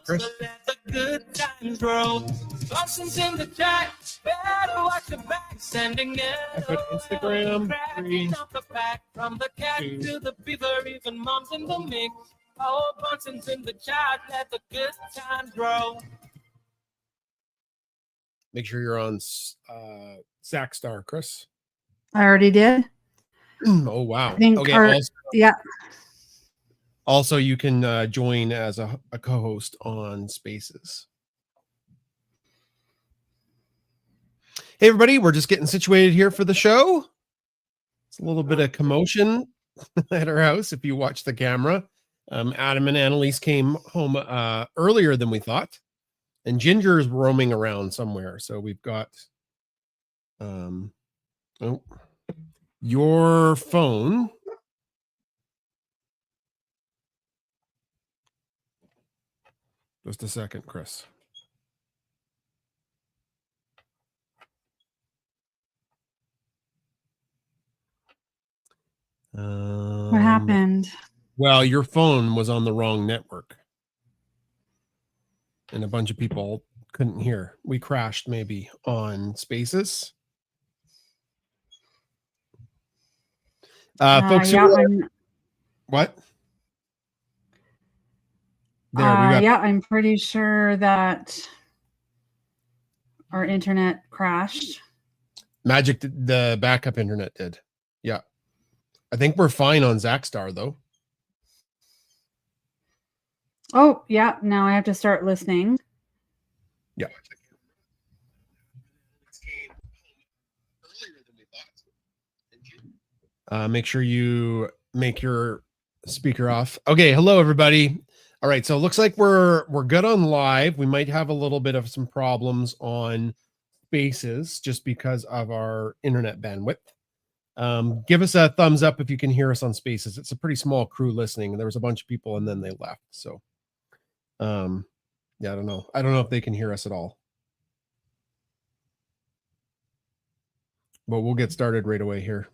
Chris? Let the good times roll. Boston's in the chat. Better watch the back. Sending it. I put Instagram. 3, Off the back. From the cat 2. to the beaver, even mom's in the mix. Oh, Boston's in the chat. Let the good times roll. Make sure you're on Zach Star, Chris. I already did. Oh, wow. I think Okay. yeah. Also, you can join as a co-host on Spaces. Hey, everybody. We're just getting situated here for the show. It's a little bit of commotion at our house if you watch the camera. Adam and Annalise came home earlier than we thought. And Ginger is roaming around somewhere. So we've got your phone. Just a second, Chris. What happened? Well, your phone was on the wrong network. And a bunch of people couldn't hear. We crashed maybe on Spaces. Folks, what? I'm pretty sure that our internet crashed. Magic, the backup internet did. Yeah. I think we're fine on Zackstar, though. Oh, yeah. Now I have to start listening. Yeah. Make sure you make your speaker off. Okay. Hello, everybody. All right. So it looks like we're good on live. We might have a little bit of some problems on Spaces just because of our internet bandwidth. Give us a thumbs up if you can hear us on Spaces. It's a pretty small crew listening. There was a bunch of people and then they left. So, yeah, I don't know. I don't know if they can hear us at all. But we'll get started right away here.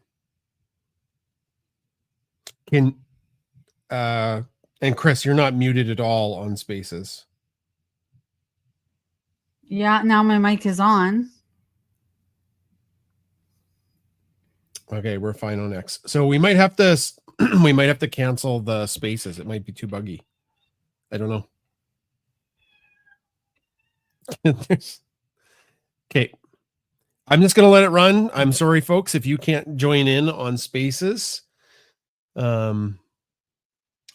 And Chris, you're not muted at all on Spaces. Yeah, now my mic is on. Okay, we're fine on X. So we might have to cancel the Spaces. It might be too buggy. I don't know. Okay. I'm just going to let it run. I'm sorry, folks, if you can't join in on Spaces.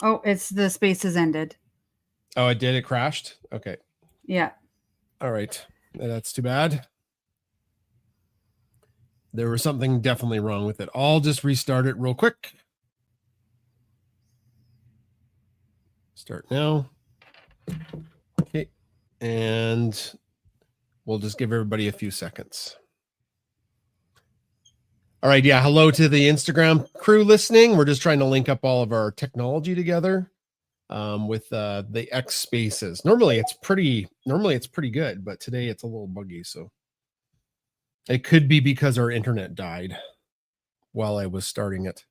Oh, it's the Spaces ended. Oh, it did? It crashed? Okay. Yeah. All right. That's too bad. There was something definitely wrong with it. I'll just restart it real quick. Start now. Okay. And we'll just give everybody a few seconds. All right. Yeah. Hello to the Instagram crew listening. We're just trying to link up all of our technology together with the X Spaces. Normally it's pretty good, but today it's a little buggy. So it could be because our internet died while I was starting it.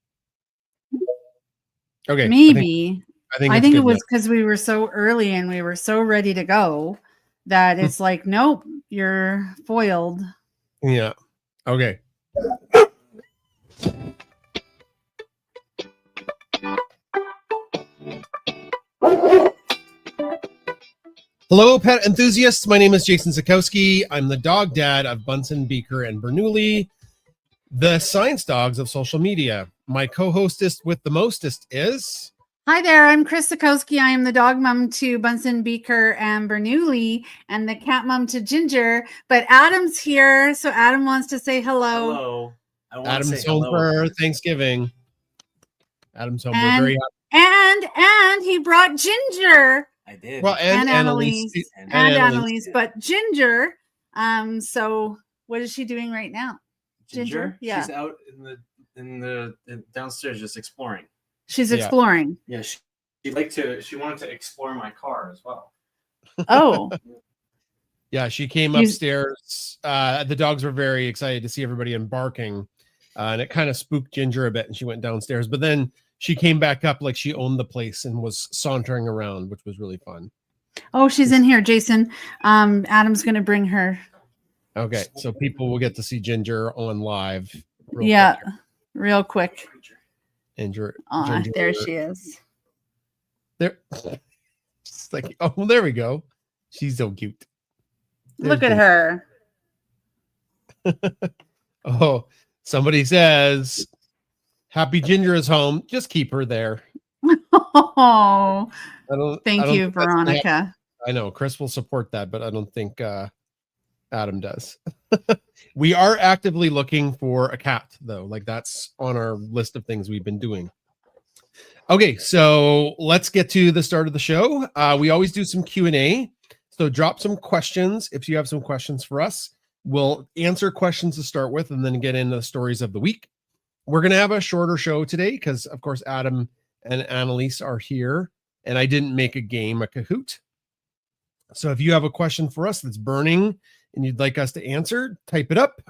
Okay. Maybe. I think it was now. because we were so early and we were so ready to go that it's like, nope, you're foiled. Yeah. Okay. Hello, pet enthusiasts. My name is Jason Sikowski. I'm the dog dad of Bunsen, Beaker, and Bernoulli, the science dogs of social media. My co-hostess with the mostest is... Hi there, I'm Chris Sikowski. I am the dog mom to Bunsen, Beaker, and Bernoulli, and the cat mom to Ginger. But Adam's here, so Adam wants to say hello. Hello. Adam's home for Thanksgiving. Adam's home. We're very happy. And he brought Ginger. I did. Well, and Annalise. And Annalise, but Ginger. So what is she doing right now? Ginger? Yeah. She's out in the downstairs just exploring. She's exploring. Yeah, she wanted to explore my car as well. Oh. Yeah, she came upstairs. The dogs were very excited to see everybody embarking. And it kind of spooked Ginger a bit, and she went downstairs. But then she came back up like she owned the place and was sauntering around, which was really fun. Oh, she's in here, Jason. Adam's going to bring her. Okay, so people will get to see Ginger on live. Yeah, quick. real quick. Ginger, There she is. there. It's like, oh, well, there we go. She's so cute. Look at her. Oh, somebody says, "Happy Ginger is home. Just keep her there." Oh, thank you, think that's gonna happen. Veronica. I know Chris will support that, but I don't think Adam does. We are actively looking for a cat, though. Like that's on our list of things we've been doing. Okay, so let's get to the start of the show. We always do some Q&A. So drop some questions if you have some questions for us. We'll answer questions to start with and then get into the stories of the week. We're going to have a shorter show today because, of course, Adam and Annalise are here, and I didn't make a game, a Kahoot. So if you have a question for us that's burning and you'd like us to answer, type it up.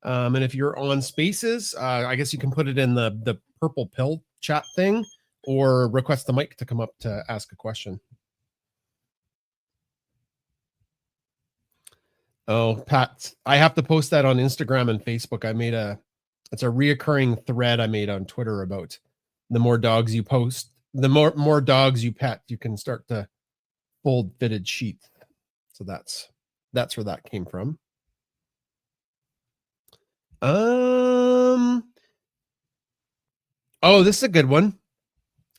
And if you're on Spaces, I guess you can put it in the purple pill chat thing or request the mic to come up to ask a question. Oh, Pat, I have to post that on Instagram and Facebook. It's a reoccurring thread I made on Twitter about the more dogs you post, the more dogs you pet, you can start to fold fitted sheets. So that's where that came from. Oh, this is a good one.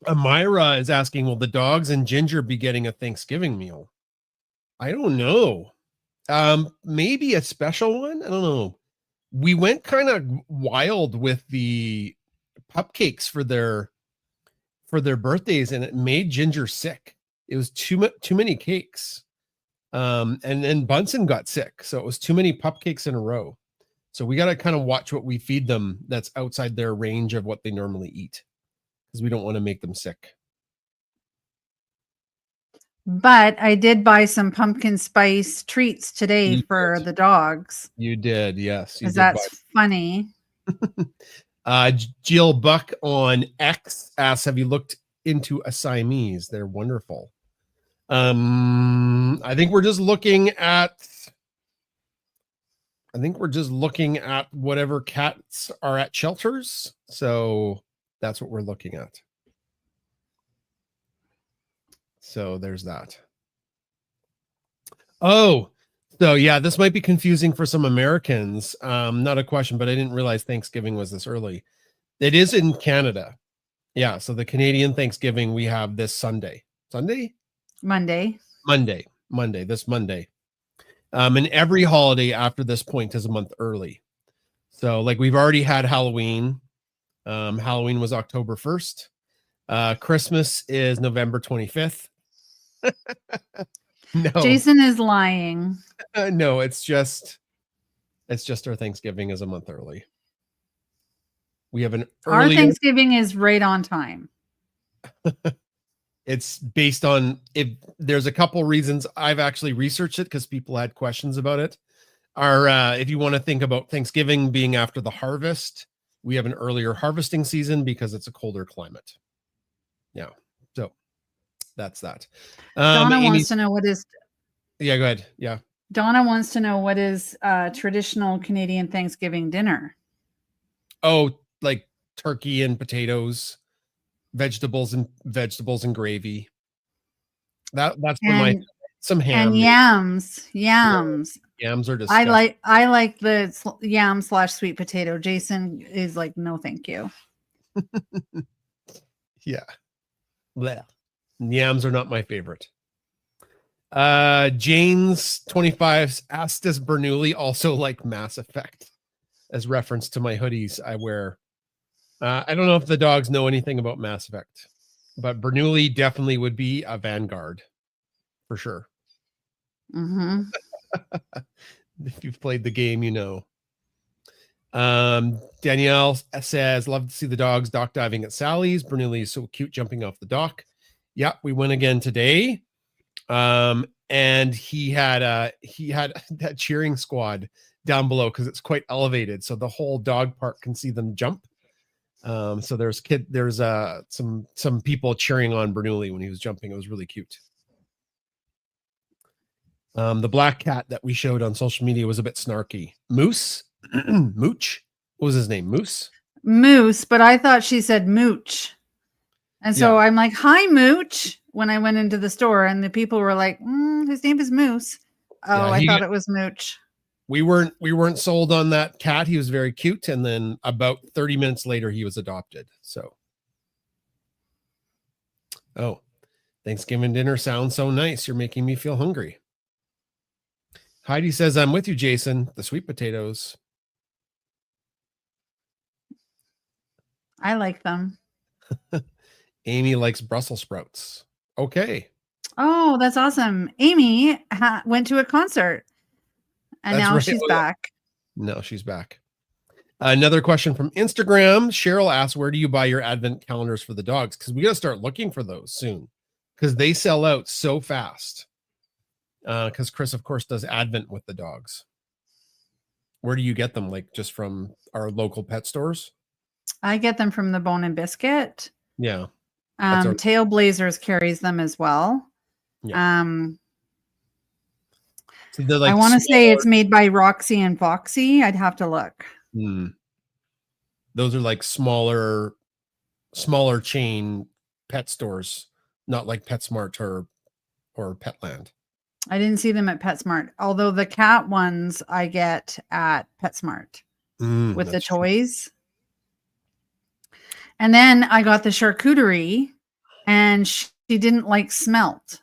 Amira is asking, will the dogs and Ginger be getting a Thanksgiving meal? I don't know. Maybe a special one. I don't know. We went kind of wild with the cupcakes for their birthdays, and it made Ginger sick. It was too many cakes. And then Bunsen got sick, so it was too many cupcakes in a row. So we got to kind of watch what we feed them that's outside their range of what they normally eat, because we don't want to make them sick. But I did buy some pumpkin spice treats today for the dogs. You did, yes. Because that's funny. Jill Buck on X asks, have you looked into a Siamese? They're wonderful. I think we're just looking at whatever cats are at shelters. So that's what we're looking at. So there's that. Oh, so yeah, this might be confusing for some Americans. Not a question, but I didn't realize Thanksgiving was this early. It is in Canada. Yeah, so the Canadian Thanksgiving we have this Sunday. Monday, this Monday. And every holiday after this point is a month early. So like we've already had Halloween. Halloween was October 1st. Christmas is November 25th. No, Jason is lying. No, it's just our Thanksgiving is a month early. We have our Thanksgiving is right on time. It's based on, if there's a couple reasons. I've actually researched it because people had questions about it. If you want to think about Thanksgiving being after the harvest, we have an earlier harvesting season because it's a colder climate. Yeah. So that's that. Donna wants to know what is. Yeah, go ahead. Yeah. Donna wants to know what is traditional Canadian Thanksgiving dinner. Oh, like turkey and potatoes, vegetables and gravy. That's some ham and yams. Yams are disgusting. I like the yam / sweet potato. Jason is like, no, thank you. Yeah. Blech. Yams are not my favorite. Jane's 25 asked, does Bernoulli also like Mass Effect? As reference to my hoodies I wear. I don't know if the dogs know anything about Mass Effect, but Bernoulli definitely would be a Vanguard for sure. Mm-hmm. If you've played the game, you know. Danielle says, love to see the dogs dock diving at Sally's. Bernoulli is so cute jumping off the dock. Yeah, we went again today. And he had that cheering squad down below because it's quite elevated, so the whole dog park can see them jump. So there's some people cheering on Bernoulli when he was jumping. It was really cute. The black cat that we showed on social media was a bit snarky. Moose, Mooch. What was his name? Moose. Moose, but I thought she said Mooch. And so Yeah. I'm like, hi, Mooch, when I went into the store, and the people were like, his name is Moose. Oh, Yeah, I thought it was Mooch. We weren't sold on that cat. He was very cute, and then about 30 minutes later, he was adopted. So, oh, Thanksgiving dinner sounds so nice. You're making me feel hungry. Heidi says, I'm with you, Jason. The sweet potatoes. I like them. Amy likes Brussels sprouts. Okay. Oh, that's awesome. Amy went to a concert and That's now right. she's Oh, yeah. back. No, she's back. Another question from Instagram. Cheryl asks, where do you buy your advent calendars for the dogs? Because we got to start looking for those soon because they sell out so fast. Because Chris, of course, does advent with the dogs. Where do you get them? Like just from our local pet stores? I get them from the Bone and Biscuit. Yeah. That's our- Tailblazers carries them as well. Yeah. So they're like I want to say smaller- it's made by Roxy and Foxy. I'd have to look. Those are like smaller chain pet stores, not like PetSmart or Petland. I didn't see them at PetSmart, although the cat ones I get at PetSmart with the That's true. toys. And then I got the charcuterie, and she didn't like smelt.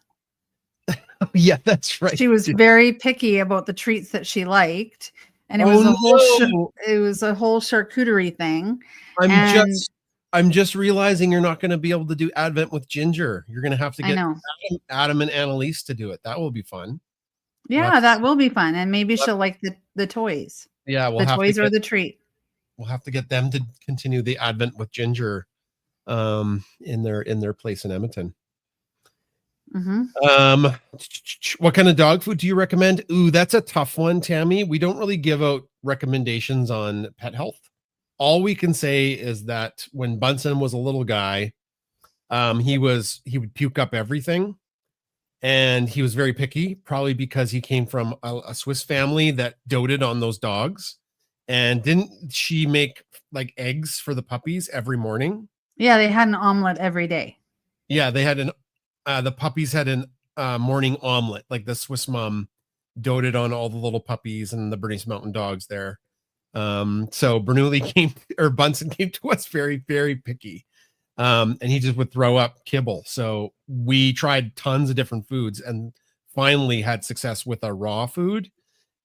Yeah, that's right. She was very picky about the treats that she liked, and it Oh, was a whole no. it was a whole charcuterie thing. I'm just realizing you're not going to be able to do Advent with Ginger. You're going to have to I get know. Adam and Annalise to do it. That will be fun. Yeah, that will be fun, and maybe she'll like the toys. Yeah, The toys or the treat. we'll have to get them to continue the Advent with Ginger in their place in Edmonton. Mm-hmm. What kind of dog food do you recommend? Ooh, that's a tough one, Tammy. We don't really give out recommendations on pet health. All we can say is that when Bunsen was a little guy, he would puke up everything, and he was very picky, probably because he came from a Swiss family that doted on those dogs. And didn't she make like eggs for the puppies every morning? Yeah, they had an omelet every day. Yeah, they had the puppies had an morning omelet. Like the Swiss mom doted on all the little puppies and the Bernese Mountain Dogs there. So Bunsen came to us very, very picky. And he just would throw up kibble. So we tried tons of different foods and finally had success with our raw food.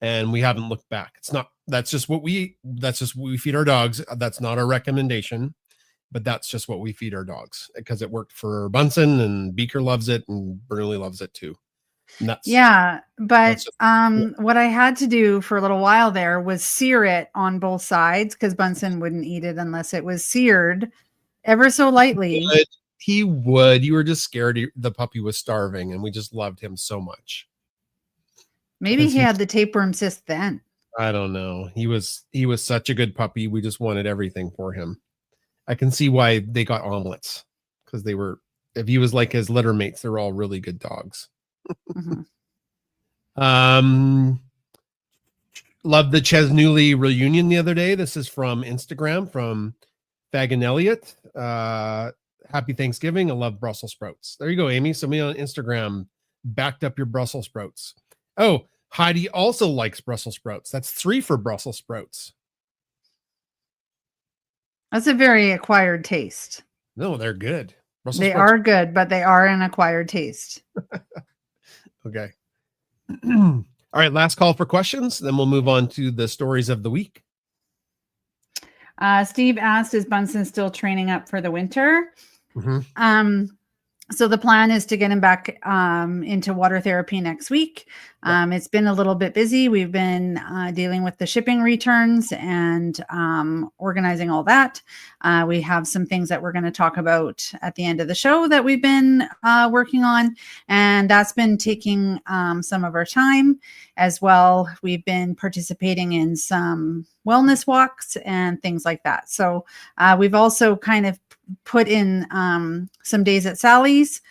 And we haven't looked back. That's just what we feed our dogs. That's not our recommendation, but that's just what we feed our dogs because it worked for Bunsen, and Beaker loves it, and Bernoulli loves it too. But what I had to do for a little while there was sear it on both sides because Bunsen wouldn't eat it unless it was seared ever so lightly. He would. You were just scared the puppy was starving, and we just loved him so much. Maybe he had the tapeworm cyst then. I don't know. He was such a good puppy. We just wanted everything for him. I can see why they got omelets because if he was like his litter mates, they're all really good dogs. Mm-hmm. Loved the Chesnuley reunion the other day. This is from Instagram from Fagan Elliott. Happy Thanksgiving. I love Brussels sprouts. There you go, Amy. Somebody on Instagram backed up your Brussels sprouts. Oh, Heidi also likes Brussels sprouts. That's 3 for Brussels sprouts. That's a very acquired taste. No, they're good. They are good, but they are an acquired taste. Okay. All right. Last call for questions. Then we'll move on to the stories of the week. Steve asked, is Bunsen still training up for the winter? Mm-hmm. So the plan is to get him back into water therapy next week. It's been a little bit busy. We've been dealing with the shipping returns and organizing all that. We have some things that we're going to talk about at the end of the show that we've been working on. And that's been taking some of our time as well. We've been participating in some wellness walks and things like that. So we've also kind of put in some days at Sally's.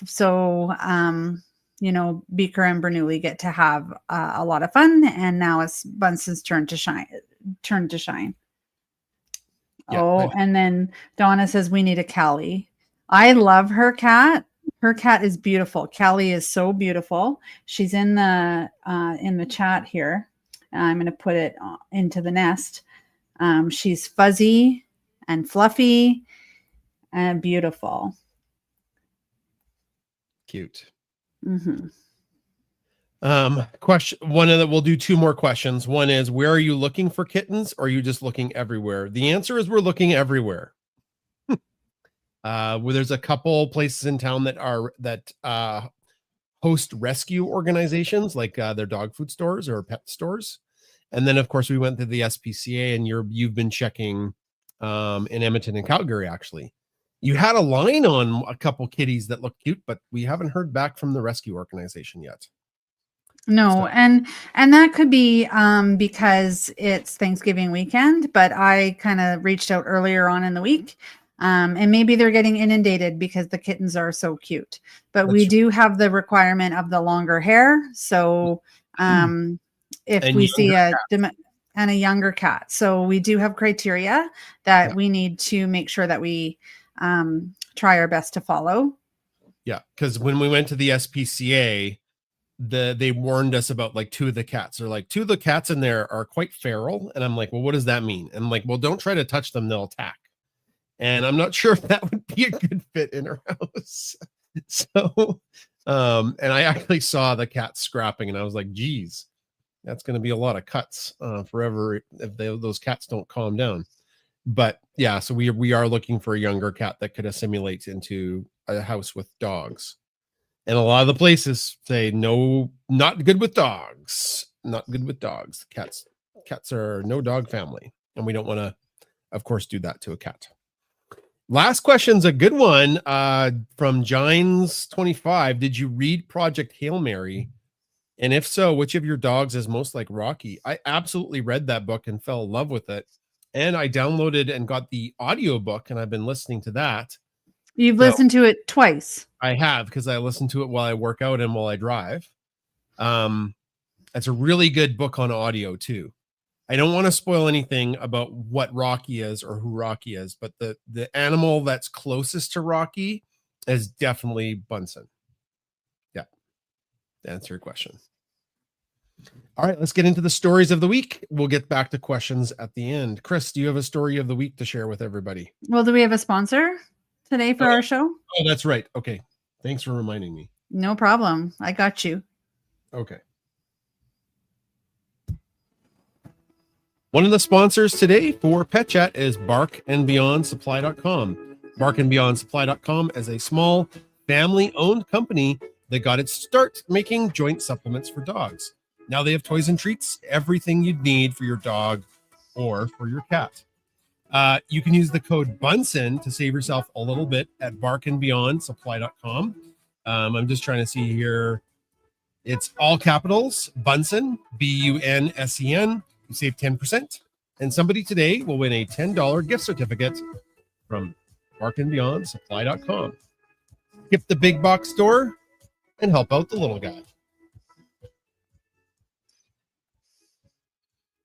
So Beaker and Bernoulli get to have a lot of fun, and now it's Bunsen's turn to shine. Yeah, And then Donna says we need a Callie. I love her cat. Her cat is beautiful. Callie is so beautiful. She's in the chat here. I'm going to put it into the nest. She's fuzzy and fluffy and beautiful. cute. Mm-hmm. We'll do two more questions. One is, where are you looking for kittens, or are you just looking everywhere? The answer is we're looking everywhere. Where there's a couple places in town that host rescue organizations, like their dog food stores or pet stores. And then of course we went to the SPCA, and you've been checking in Edmonton and Calgary. Actually, you had a line on a couple kitties that look cute, but we haven't heard back from the rescue organization yet. No, So- and that could be because it's Thanksgiving weekend, but I kind of reached out earlier on in the week. And maybe they're getting inundated because the kittens are so cute. But we That's do have the requirement of the longer hair. So if And we see younger a younger cat. So we do have criteria that we need to make sure that we try our best to follow. Yeah, because when we went to the SPCA, they warned us about like two of the cats. They're like, two of the cats in there are quite feral. And I'm like, well, what does that mean? And I'm like, well, don't try to touch them, they'll attack. And I'm not sure if that would be a good fit in our house. So, and I actually saw the cat scrapping, and I was like, geez, that's going to be a lot of cuts forever if those cats don't calm down. But yeah, so we are looking for a younger cat that could assimilate into a house with dogs. And a lot of the places say, no, not good with dogs. Not good with dogs. Cats are no dog family. And we don't want to, of course, do that to a cat. Last question's a good one from Gines25. Did you read Project Hail Mary? And if so, which of your dogs is most like Rocky? I absolutely read that book and fell in love with it. And I downloaded and got the audiobook, and I've been listening to that. You've listened to it twice. I have, because I listen to it while I work out and while I drive. It's a really good book on audio too. I don't want to spoil anything about what Rocky is or who Rocky is, but the animal that's closest to Rocky is definitely Bunsen. Yeah, to answer your question. All right, let's get into the stories of the week. We'll get back to questions at the end. Chris, do you have a story of the week to share with everybody? Well, do we have a sponsor today for our show? Oh, that's right. Okay. Thanks for reminding me. No problem. I got you. Okay. One of the sponsors today for Pet Chat is barkandbeyondsupply.com. Barkandbeyondsupply.com is a small family-owned company that got its start making joint supplements for dogs. Now they have toys and treats, everything you'd need for your dog or for your cat. You can use the code Bunsen to save yourself a little bit at barkandbeyondsupply.com. I'm just trying to see here. It's all capitals, Bunsen, Bunsen. You save 10%. And somebody today will win a $10 gift certificate from barkandbeyondsupply.com. Skip the big box store and help out the little guy.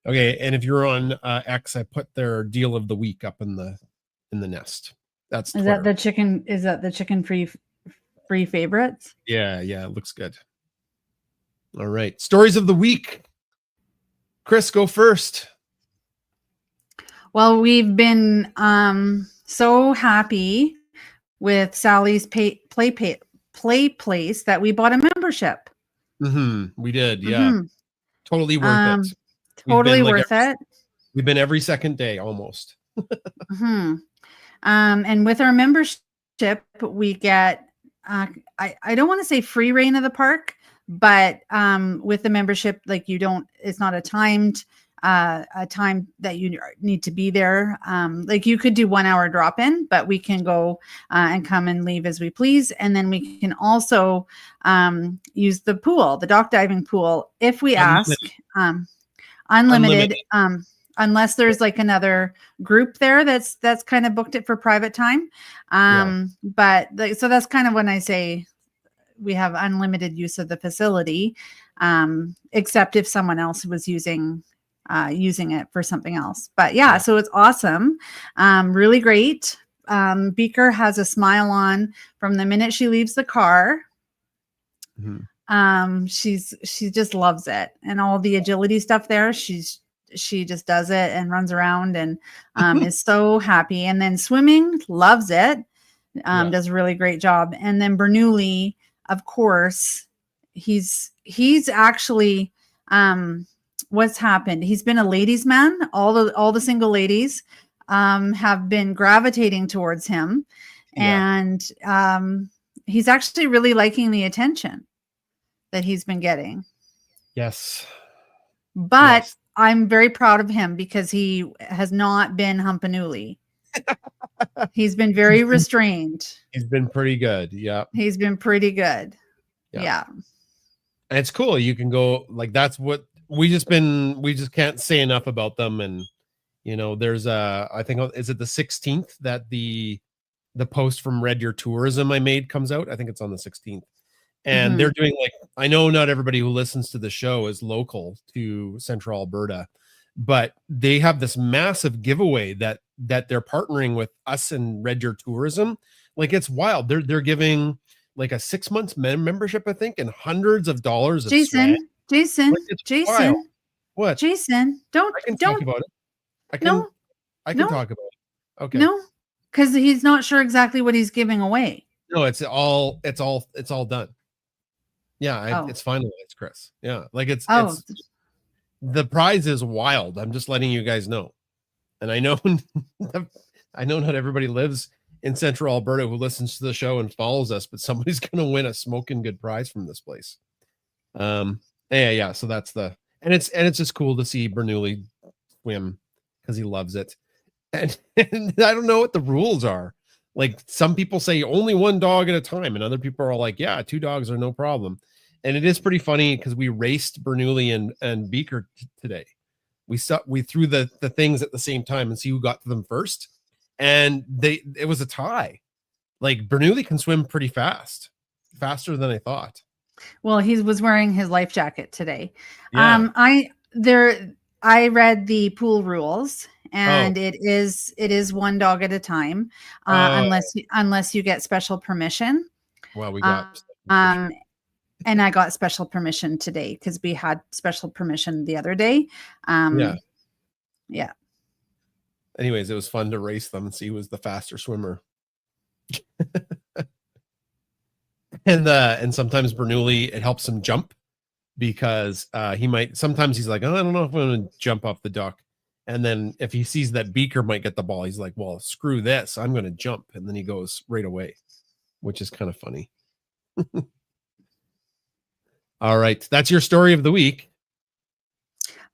Okay, and if you're on X, I put their deal of the week up in the nest. That's Is Twitter. that the chicken? Is that the chicken free favorites? Yeah, it looks good. All right, stories of the week. Chris, go first. Well, we've been so happy with Sally's play place that we bought a membership. We did, yeah. Mhm. Totally worth it. Totally We've been, worth it. We've been every second day almost. And with our membership, we get I don't want to say free reign of the park, but with the membership, like it's not a time that you need to be there. Like you could do 1 hour drop in, but we can go and come and leave as we please. And then we can also use the pool, the dock diving pool, if we ask. Unlimited. Unless there's like another group there that's kind of booked it for private time. But so that's kind of when I say have unlimited use of the facility, except if someone else was using it for something else. But yeah, so it's awesome. Really great. Beaker has a smile on from the minute she leaves the car. She just loves it, and all the agility stuff there. She just does it and runs around and is so happy. And then swimming, loves it. Does a really great job. And then Bernoulli, of course, he's actually what's happened. He's been a ladies' man. All the single ladies have been gravitating towards him, and he's actually really liking the attention that he's been getting. Yes. But Yes. I'm very proud of him because he has not been Humpanooly. He's been very restrained. He's been pretty good. Yeah. He's been pretty good. Yeah. And it's cool. You can go like, that's what we just can't say enough about them. And, you know, there's I think, is it the 16th that the post from Red Deer Tourism I made comes out? I think it's on the 16th. And they're doing like, I know not everybody who listens to the show is local to Central Alberta, but they have this massive giveaway that they're partnering with us and Red Deer Tourism. Like, it's wild. They're giving like a 6 months membership, I think, and hundreds of dollars. Jason, like, it's wild. What? Jason, I can talk about it. I can talk about it. Okay. No, because he's not sure exactly what he's giving away. No, it's all done. Yeah, it's finalized, Chris. Yeah, like it's the prize is wild. I'm just letting you guys know. And I know not everybody lives in Central Alberta who listens to the show and follows us, but somebody's going to win a smoking good prize from this place. Yeah. So that's and it's just cool to see Bernoulli swim because he loves it. And I don't know what the rules are. Like, some people say only one dog at a time, and other people are like, yeah, 2 dogs are no problem. And it is pretty funny because we raced Bernoulli and Beaker today. We threw the things at the same time and see who got to them first. And it was a tie. Like, Bernoulli can swim pretty fast, faster than I thought. Well, he was wearing his life jacket today. Yeah. I read the pool rules, and it is 1 dog at a time, unless you get special permission. Well, we got and I got special permission today because we had special permission the other day. Yeah. Anyways, it was fun to race them and see who was the faster swimmer. And sometimes Bernoulli, it helps him jump because sometimes he's like, oh, I don't know if I'm going to jump off the duck. And then if he sees that Beaker might get the ball, he's like, well, screw this, I'm going to jump. And then he goes right away, which is kind of funny. All right. That's your story of the week.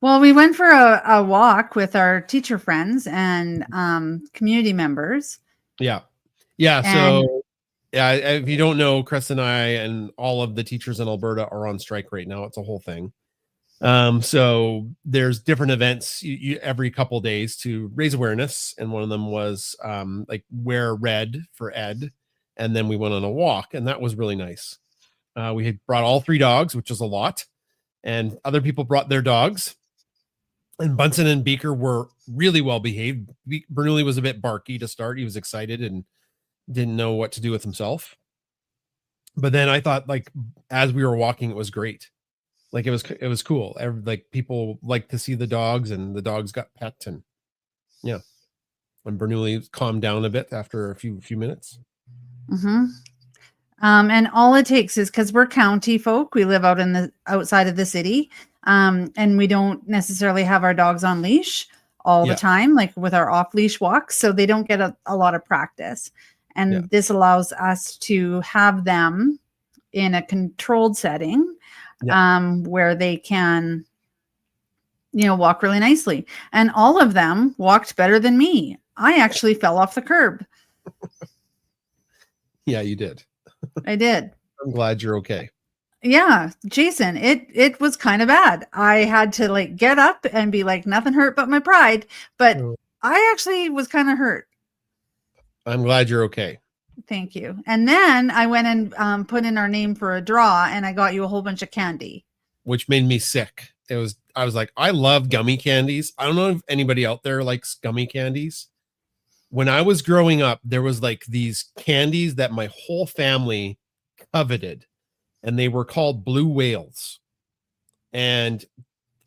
Well, we went for a walk with our teacher friends and community members. Yeah. So if you don't know, Chris and I and all of the teachers in Alberta are on strike right now. It's a whole thing. So there's different events every couple days to raise awareness. And one of them was like wear red for Ed. And then we went on a walk, and that was really nice. We had brought all 3 dogs, which is a lot. And other people brought their dogs. And Bunsen and Beaker were really well behaved. Bernoulli was a bit barky to start. He was excited and didn't know what to do with himself. But then I thought, like, as we were walking, it was great. Like, it was cool. Like, people like to see the dogs, and the dogs got pet, and yeah. And Bernoulli calmed down a bit after a few minutes. Mm-hmm. And all it takes is, because we're county folk, we live outside of the city, and we don't necessarily have our dogs on leash all the time, like with our off leash walks, so they don't get a lot of practice. And this allows us to have them in a controlled setting, where they can, walk really nicely. And all of them walked better than me. I actually fell off the curb. Yeah, you did. I did. I'm glad you're okay. Yeah, Jason, it was kind of bad. I had to like get up and be like, nothing hurt but my pride. But I actually was kind of hurt. I'm glad you're okay. Thank you. And then I went and put in our name for a draw, and I got you a whole bunch of candy. Which made me sick. I was like, I love gummy candies. I don't know if anybody out there likes gummy candies. When I was growing up, there was like these candies that my whole family coveted, and they were called Blue Whales. And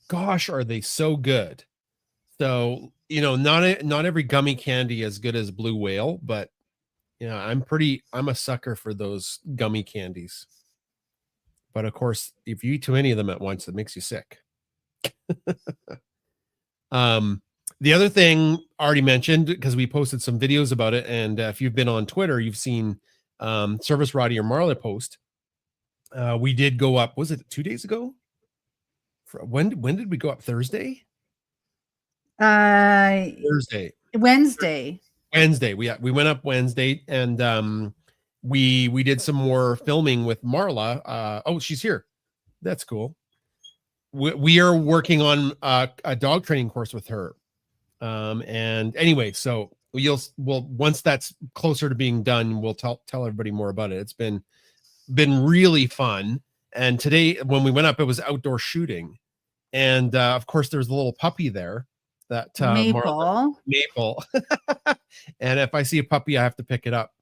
gosh, are they so good. So, not every gummy candy is good as Blue Whale, but I'm a sucker for those gummy candies. But of course, if you eat too many of them at once, it makes you sick. The other thing already mentioned, because we posted some videos about it, and if you've been on Twitter, you've seen Service Roddy or Marla post. We did go up. Was it 2 days ago? When did we go up? Thursday. Thursday. Wednesday. We went up Wednesday, and we did some more filming with Marla. Oh, she's here. That's cool. We are working on a dog training course with her. And anyway, so once that's closer to being done, we'll tell everybody more about it. It's been really fun. And today, when we went up, it was outdoor shooting, and of course, there's a little puppy there. That Maple. And if I see a puppy, I have to pick it up.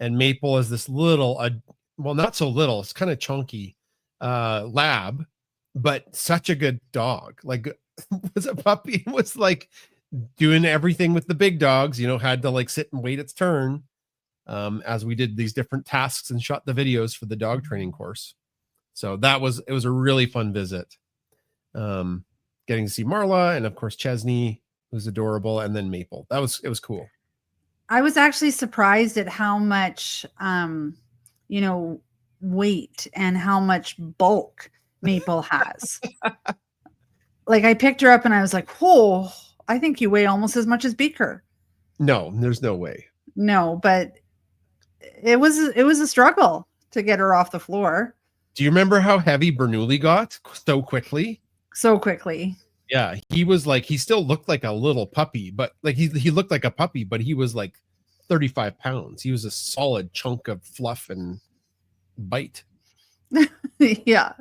And Maple is this little, well, not so little. It's kind of chunky lab, but such a good dog. Like, was a puppy. It was like doing everything with the big dogs. Had to like sit and wait its turn as we did these different tasks and shot the videos for the dog training course. So it was a really fun visit. Getting to see Marla, and of course Chesney, who's adorable, and then Maple. It was cool. I was actually surprised at how much weight and how much bulk Maple has. Like, I picked her up and I was like, "Whoa, I think you weigh almost as much as Beaker." No, there's no way. No, but it was a struggle to get her off the floor. Do you remember how heavy Bernoulli got so quickly? So quickly. Yeah, he was like, he still looked like a little puppy, but like he looked like a puppy, but he was like 35 pounds. He was a solid chunk of fluff and bite. Yeah.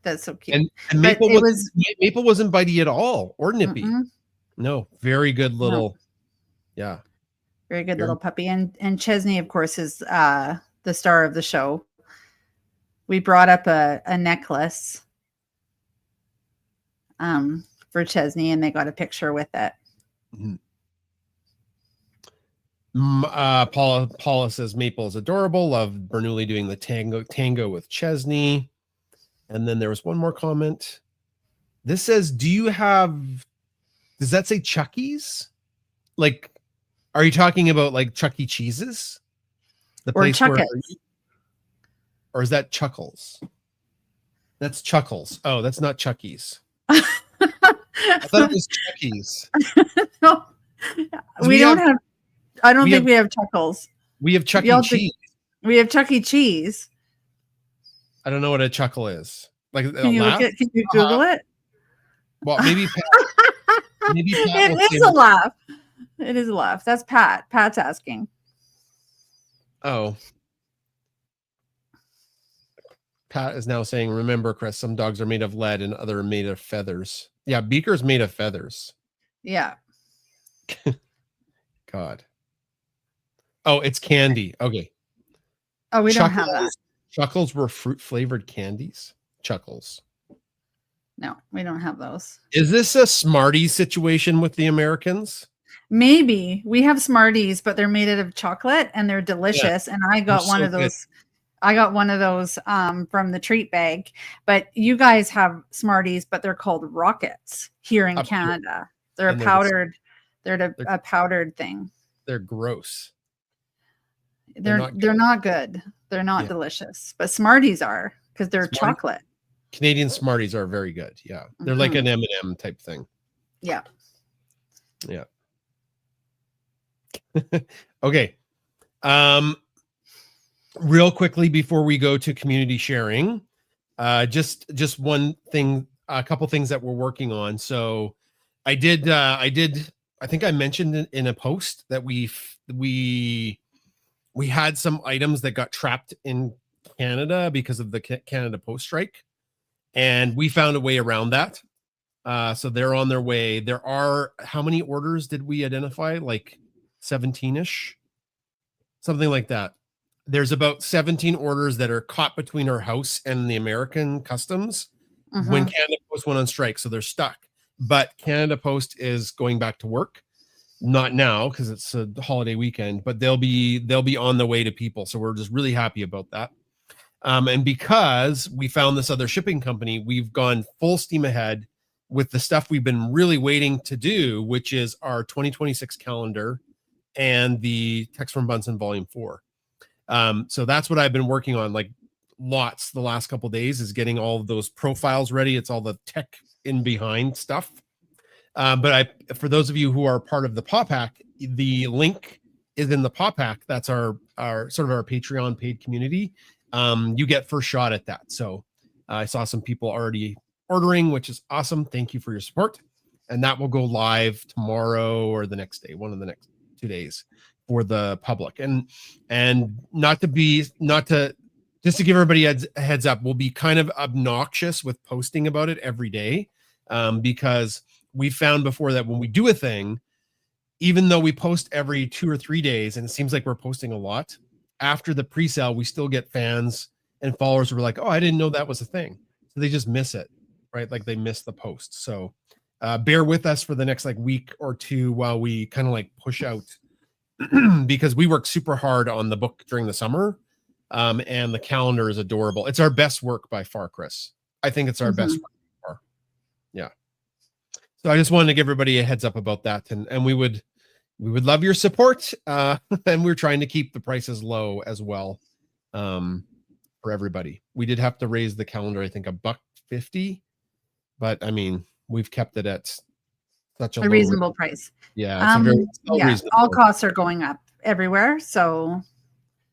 That's so cute. And Maple Maple wasn't bitey at all or nippy. No, very good little. No. Yeah. Very good little puppy. And Chesney, of course, is the star of the show. We brought up a necklace for Chesney, and they got a picture with it. Paula says Maple is adorable. Love Bernoulli doing the tango with Chesney. And then there was one more comment. This says, does that say Chucky's? Like, are you talking about like Chuck E. Cheese's? The place or is that Chuckles? That's Chuckles. Oh, that's not Chucky's. I thought it was Chucky's. No, we don't have. I don't think we have Chuckles. We have Chuck E. Cheese. We have Chuck E. Cheese. I don't know what a chuckle is. Like, can you Google it? Well, maybe Pat, it is a laugh. It is a laugh. That's Pat. Pat's asking. Oh. Pat is now saying, remember, Chris, some dogs are made of lead and other are made of feathers. Yeah, Beaker's made of feathers. Yeah. God. Oh, it's candy. Okay. Oh, we don't have that. Chuckles were fruit-flavored candies? Chuckles. No, we don't have those. Is this a Smarties situation with the Americans? Maybe. We have Smarties, but they're made out of chocolate and they're delicious. Yeah. And I got one of those. I got one of those from the treat bag. But you guys have Smarties, but they're called Rockets here in Canada. They're a powdered. They're a powdered thing. They're gross. They're not good. They're not delicious. But Smarties are, because they're chocolate. Canadian Smarties are very good. Yeah. They're like an M&M type thing. Yeah. Yeah. Okay. Real quickly before we go to community sharing, just one thing, a couple things that we're working on. So I think I mentioned in a post that we we had some items that got trapped in Canada because of the Canada Post strike, and we found a way around that. So they're on their way. There are, how many orders did we identify? Like 17-ish, something like that. There's about 17 orders that are caught between our house and the American customs when Canada Post went on strike. So they're stuck. But Canada Post is going back to work. Not now because it's a holiday weekend, but they'll be on the way to people. So we're just really happy about that. And because we found this other shipping company, we've gone full steam ahead with the stuff we've been really waiting to do, which is our 2026 calendar and the Text from Bunsen Volume 4. So that's what I've been working on, like lots the last couple of days, is getting all of those profiles ready. It's all the tech in behind stuff. But for those of you who are part of the PawPack, the link is in the PawPack. That's our sort of our Patreon paid community. You get first shot at that. So I saw some people already ordering, which is awesome. Thank you for your support. And that will go live tomorrow or the next day, one of the next 2 days for the public. And just to give everybody a heads up, we'll be kind of obnoxious with posting about it every day, because we found before that when we do a thing, even though we post every 2 or 3 days, and it seems like we're posting a lot, after the pre-sale, we still get fans and followers who are like, oh, I didn't know that was a thing. So they just miss it, right? Like they miss the post. So bear with us for the next like week or two while we kind of like push out because we work super hard on the book during the summer. And the calendar is adorable. It's our best work by far, Chris. I think it's our best work by far. Yeah. So I just wanted to give everybody a heads up about that. And we would love your support. And we're trying to keep the prices low as well. For everybody. We did have to raise the calendar, I think $1.50, but I mean, we've kept it at such a reasonable price. Yeah. It's all costs are going up everywhere. So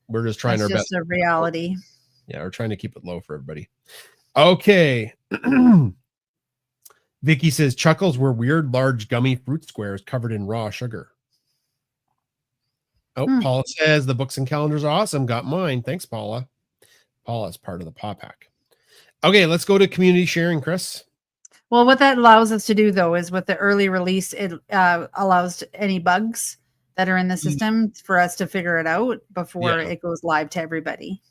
we're just trying our best. It's just a reality. Yeah. We're trying to keep it low for everybody. Okay. Vicky says Chuckles were weird, large gummy fruit squares covered in raw sugar. Oh, Paula says the books and calendars are awesome. Got mine. Thanks, Paula. Paula's part of the PawPack. Okay, let's go to community sharing, Chris. Well, what that allows us to do, though, is with the early release, it allows any bugs that are in the system for us to figure it out before it goes live to everybody.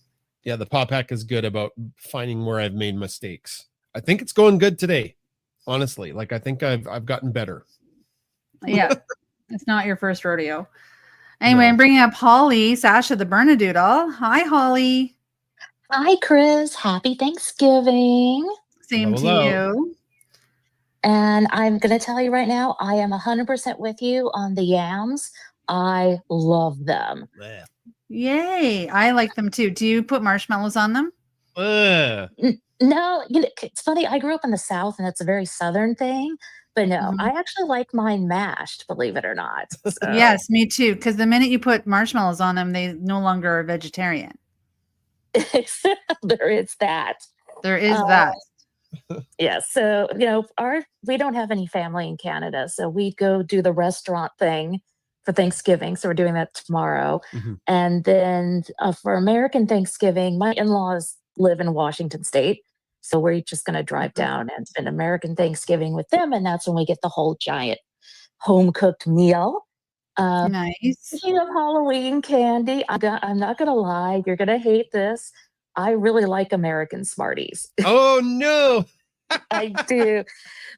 Yeah, the PawPack is good about finding where I've made mistakes. I think it's going good today, honestly. Like, I think I've gotten better. Yeah, it's not your first rodeo. Anyway, I'm bringing up Holly, Sasha the Bernadoodle. Hi, Holly. Hi, Chris. Happy Thanksgiving. Same to you. And I'm going to tell you right now, I am 100% with you on the yams. I love them. Yay. I like them too. Do you put marshmallows on them? No, it's funny. I grew up in the South and it's a very Southern thing. But no, I actually like mine mashed, believe it or not. So. Yes, me too. Because the minute you put marshmallows on them, they no longer are vegetarian. There is that. There is that. Yeah. So, we don't have any family in Canada. So we go do the restaurant thing for Thanksgiving. So we're doing that tomorrow. And then for American Thanksgiving, my in-laws live in Washington State. So we're just going to drive down and spend American Thanksgiving with them. And that's when we get the whole giant home cooked meal. Nice. Speaking of Halloween candy, I'm not going to lie. You're going to hate this. I really like American Smarties. Oh, no. I do.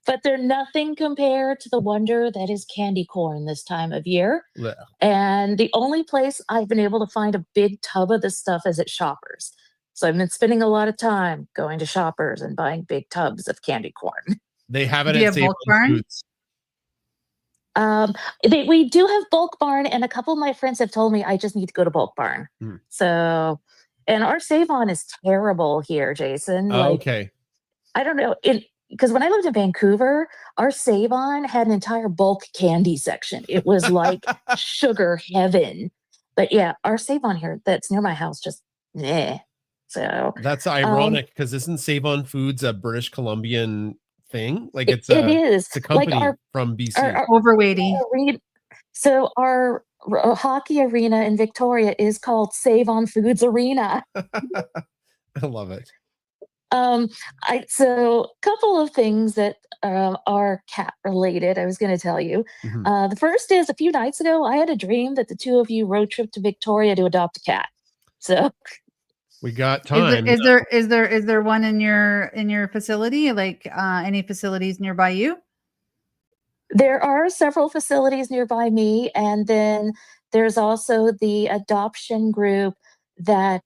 But they're nothing compared to the wonder that is candy corn this time of year. Yeah. And the only place I've been able to find a big tub of this stuff is at Shoppers. So I've been spending a lot of time going to Shoppers and buying big tubs of candy corn. They have it at Save on Foods. We do have Bulk Barn, and a couple of my friends have told me I just need to go to Bulk Barn. So, and our Save-On is terrible here, Jason. Okay. I don't know. Because when I lived in Vancouver, our Save-On had an entire bulk candy section. It was like sugar heaven. But yeah, our Save-On here that's near my house just So that's ironic because isn't Save On Foods a British Columbian thing? Like it is. It's a company like from BC. Overweighty. So our hockey arena in Victoria is called Save on Foods Arena. I love it. So a couple of things that are cat related. I was going to tell you. Mhm. The first is a few nights ago, I had a dream that the two of you road trip to Victoria to adopt a cat. So We got Is time. there one in your facility? Like any facilities nearby you? there are several facilities nearby me, and then there's also the adoption group that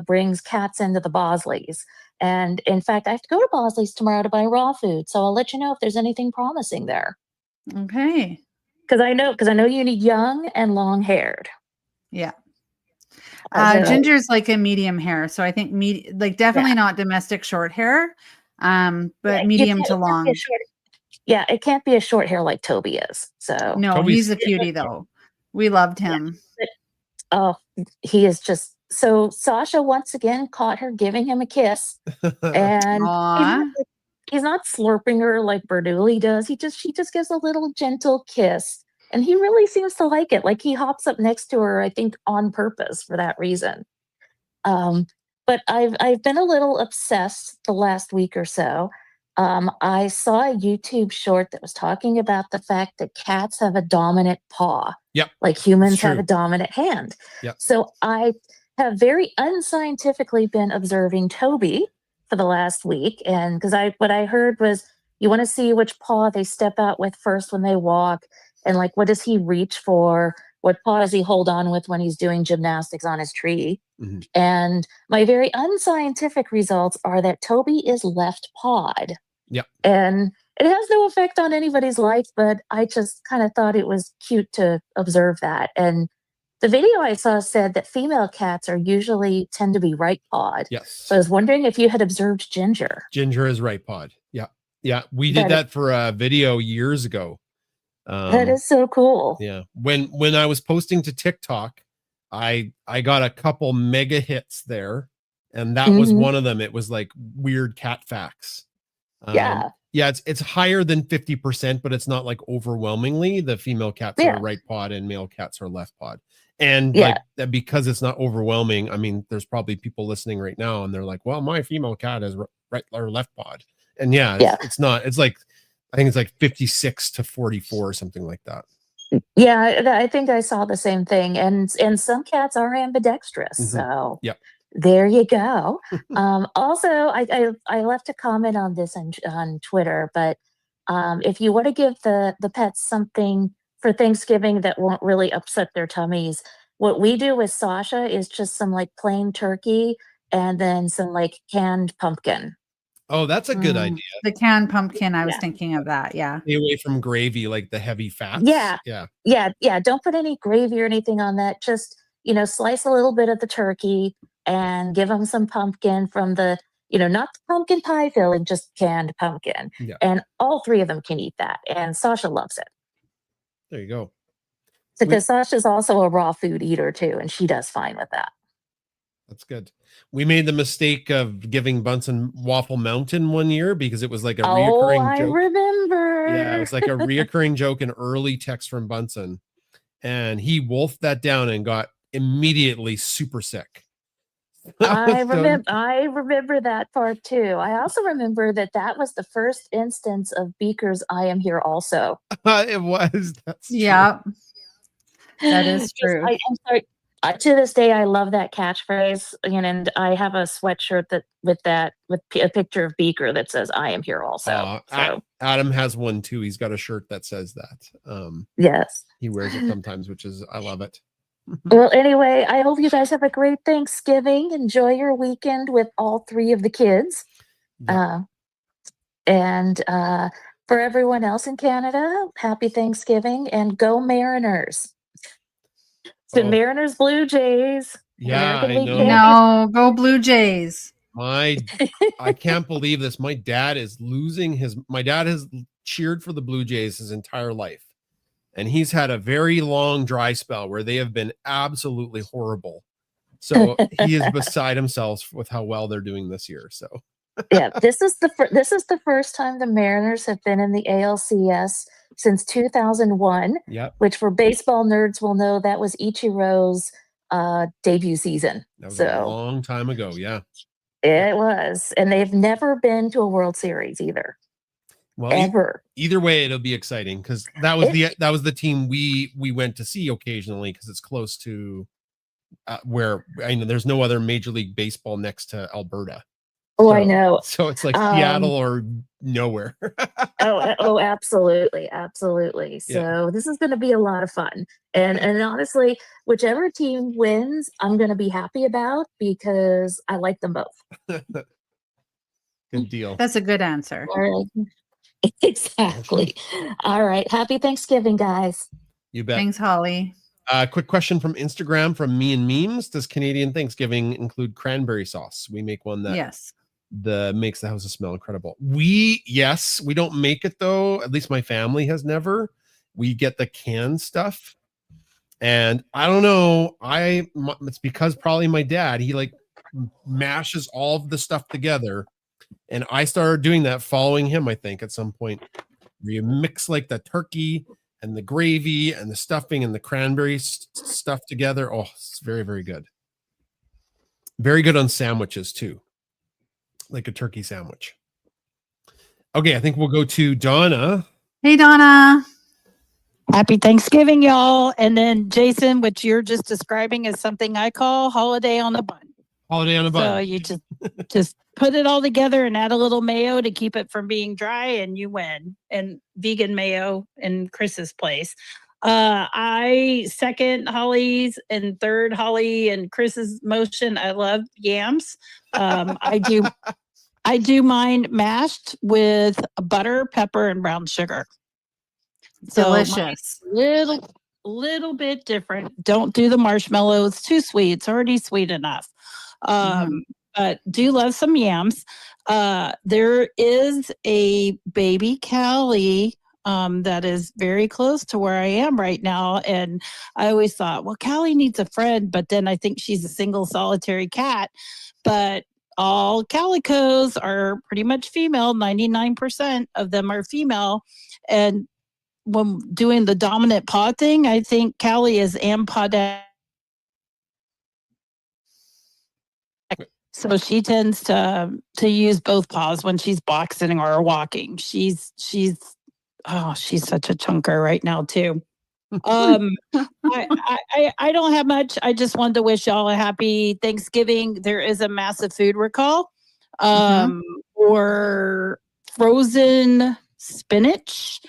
brings cats into the Bosleys. And in fact, I have to go to Bosley's tomorrow to buy raw food, so I'll let you know if there's anything promising there. Okay. Because I know you need young and long haired. Yeah. So- Ginger's like a medium hair, so I think definitely not domestic short hair, but Yeah, medium it to can't be a long. yeah, it can't be a short hair like Toby is. So No, Toby's- he's a cutie though. We loved him. oh, he is just so. Sasha once again caught her giving him a kiss, and Aw. he's not slurping her like Bernoulli does. She just gives a little gentle kiss, and he really seems to like it. Like he hops up next to her, I think, on purpose for that reason. But I've been a little obsessed the last week or so. I saw a YouTube short that was talking about the fact that cats have a dominant paw. Yep. Like humans have true. a dominant hand. Yep. So I have very unscientifically been observing Toby for the last week. And because what I heard was you want to see which paw they step out with first when they walk, and like what does he reach for? What paw does he hold on with when he's doing gymnastics on his tree? Mhm. And my very unscientific results are that Toby is left pawed. Yep. And it has no effect on anybody's life, but I just kind of thought it was cute to observe that. And the video I saw said that female cats are usually tend to be right pawed. Yes. So I was wondering if you had observed Ginger. Ginger is right pod. Yeah. Yeah. We did that for a video years ago. That is so cool. Yeah. When I was posting to TikTok, I got a couple mega hits there, and that was Mhm. one of them. It was like weird cat facts. Yeah. Yeah, it's higher than 50%, but it's not like overwhelmingly. The female cats Yeah. are right pod and male cats are left pod. And Yeah. like that, because it's not overwhelming, I mean, there's probably people listening right now and they're like, well, my female cat is right or left pod. And yeah, Yeah. it's not, it's like, I think it's like 56 to 44 or something like that. Yeah, I think I saw the same thing, and some cats are ambidextrous. Mhm. So Yep. there you go. Also, I left a comment on this on Twitter, but if you want to give the pets something for Thanksgiving that won't really upset their tummies, what we do with Sasha is just some like plain turkey and then some like canned pumpkin. Oh, that's a good idea. The canned pumpkin, I was Yeah. thinking of that. Yeah. Stay away from gravy, like the heavy fats. Yeah. Yeah. Yeah. Don't put any gravy or anything on that. Just, slice a little bit of the turkey and give them some pumpkin from the, not the pumpkin pie filling, just canned pumpkin. Yeah. And all three of them can eat that. And Sasha loves it. There you go. Because Sasha's also a raw food eater too, and she does fine with that. That's good. We made the mistake of giving Bunsen Waffle Mountain one year because it was like a reoccurring I joke. remember. Yeah, it was like a reoccurring joke, an early text from Bunsen. And he wolfed that down and got immediately super sick. I remember that part too. I also remember that was the first instance of Beaker's "I am here also." It was. That's true. Yeah. That is Yes, true. I'm sorry. To this day, I love that catchphrase, and I have a sweatshirt with a picture of Beaker that says "I am here also." So Adam has one too. He's got a shirt that says that. yes. He wears it sometimes, which is, I love it. Well, anyway, I hope you guys have a great Thanksgiving. Enjoy your weekend with all three of the kids. Yeah. And for everyone else in Canada, happy Thanksgiving and go Mariners. The Oh. Mariners Blue Jays. Yeah, American I League know. Yankees. No, go Blue Jays. I can't believe this. My dad has cheered for the Blue Jays his entire life. And he's had a very long dry spell where they have been absolutely horrible. So he is beside himself with how well they're doing this year. So Yeah, this is the first time the Mariners have been in the ALCS since 2001, Yep. which for baseball nerds will know that was Ichiro's debut season. That was a So long time ago. Yeah. it was. And they've never been to a World Series either. Well, Ever. either way, it'll be exciting because that was the team we went to see occasionally because it's close to where I know there's no other Major League Baseball next to Alberta. Oh, I know. So it's like Seattle or nowhere. Oh, absolutely, absolutely. Yeah. So this is going to be a lot of fun, and honestly, whichever team wins, I'm going to be happy about because I like them both. Good deal. That's a good answer. All right. Exactly. All right. Happy Thanksgiving, guys. You bet. Thanks, Holly. Quick question from Instagram from me and memes. Does Canadian Thanksgiving include cranberry sauce? We make one that Yes. makes the houses smell incredible. We don't make it though. At least my family has never. We get the canned stuff. And I don't know. It's because probably my dad, he like mashes all of the stuff together. And I started doing that following him, I think, at some point. Where you mix like the turkey and the gravy and the stuffing and the cranberry stuff together. Oh, it's very, very good. Very good on sandwiches too. Like a turkey sandwich. Okay, I think we'll go to Donna. Hey, Donna. Happy Thanksgiving, y'all. And then Jason, what you're just describing is something I call holiday on a bun. Holiday on a bun. So you just put it all together and add a little mayo to keep it from being dry, and you win. And vegan mayo in Chris's place. I second Holly's and third Holly and Chris's motion. I love yams. I do mine mashed with butter, pepper, and brown sugar. So Delicious. little bit different. Don't do the marshmallow. It's too sweet. It's already sweet enough. But do love some yams. There is a baby Callie that is very close to where I am right now. And I always thought, well, Callie needs a friend, but then I think she's a single solitary cat. But all calicos are pretty much female. 99% of them are female. And when doing the dominant paw thing, I think Callie is ampaudac. So she tends to use both paws when she's boxing or walking. She's such a chunker right now too. I don't have much. I just wanted to wish y'all a happy Thanksgiving. There is a massive food recall for frozen spinach.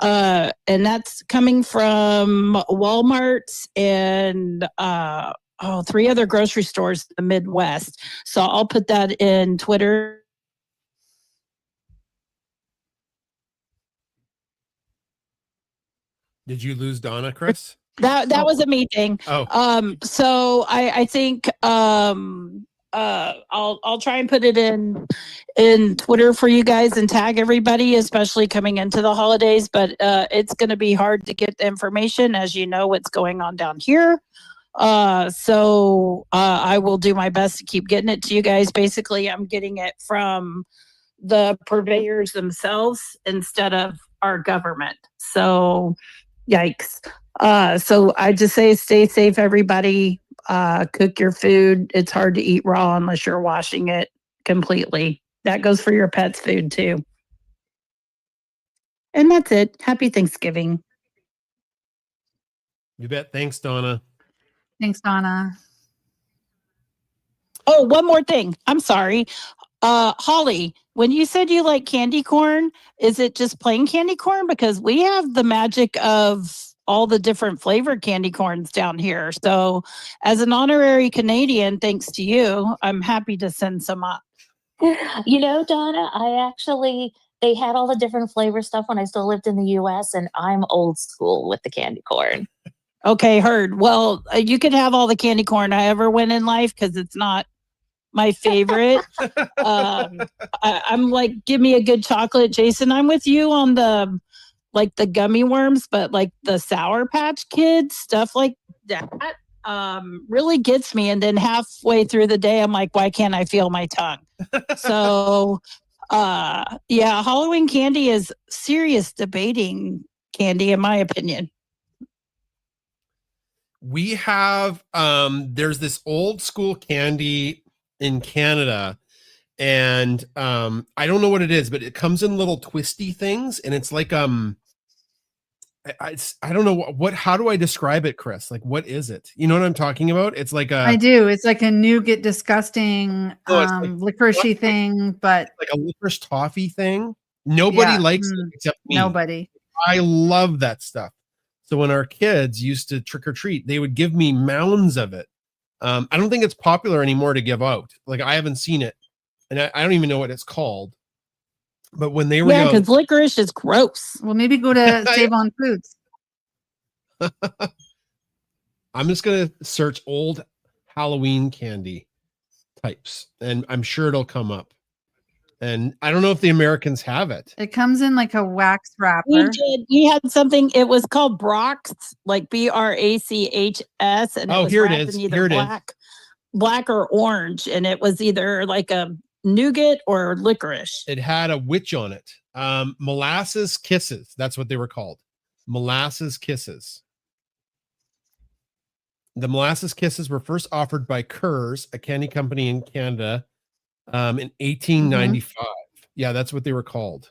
And that's coming from Walmart and 3 other grocery stores in the Midwest. So I'll put that in Twitter. Did you lose Donna, Chris? That was a me thing. Oh. So I think I'll try and put it in Twitter for you guys and tag everybody, especially coming into the holidays. But it's going to be hard to get the information, as you know what's going on down here. So I will do my best to keep getting it to you guys. Basically, I'm getting it from the purveyors themselves instead of our government. So yikes. So I just say stay safe, everybody. Cook your food. It's hard to eat raw unless you're washing it completely. That goes for your pet's food too. And that's it. Happy Thanksgiving. You bet. Thanks, Donna. Thanks, Donna. Oh, one more thing. I'm sorry. Holly, when you said you like candy corn, is it just plain candy corn? Because we have the magic of all the different flavored candy corns down here. So as an honorary Canadian, thanks to you, I'm happy to send some up. You know, Donna, they had all the different flavor stuff when I still lived in the US, and I'm old school with the candy corn. Okay, heard. Well, you could have all the candy corn I ever win in life because it's not my favorite. I'm like, give me a good chocolate. Jason, I'm with you on the gummy worms, but like the Sour Patch Kids, stuff like that really gets me. And then halfway through the day, I'm like, why can't I feel my tongue? So, yeah, Halloween candy is serious debating candy, in my opinion. We have there's this old school candy in Canada, and I don't know what it is, but it comes in little twisty things, and it's like I don't know what how do I describe it, Chris? Like, what is it? You know what I'm talking about? It's like I do. It's like a nougat disgusting No, it's like- licoricey thing, but like a licorice toffee thing. Nobody Yeah, likes it except me. nobody. I love that stuff. So when our kids used to trick or treat, they would give me mounds of it. I don't think it's popular anymore to give out. Like, I haven't seen it, and I don't even know what it's called. But when they were Yeah, young, because licorice is gross. Well, maybe go to Save on Foods. I'm just gonna search old Halloween candy types, and I'm sure it'll come up. And I don't know if the Americans have it. It comes in like a wax We wrapper. did. We had something. It was called Brock's, like BRACHS, and Oh, it was here it wrapped is. in either Here it is. black or orange, and it was either like a nougat or licorice. It had a witch on it. Molasses Kisses. That's what they were called. Molasses Kisses. The Molasses Kisses were first offered by Kerr's, a candy company in Canada, in 1895. Yeah, that's what they were called.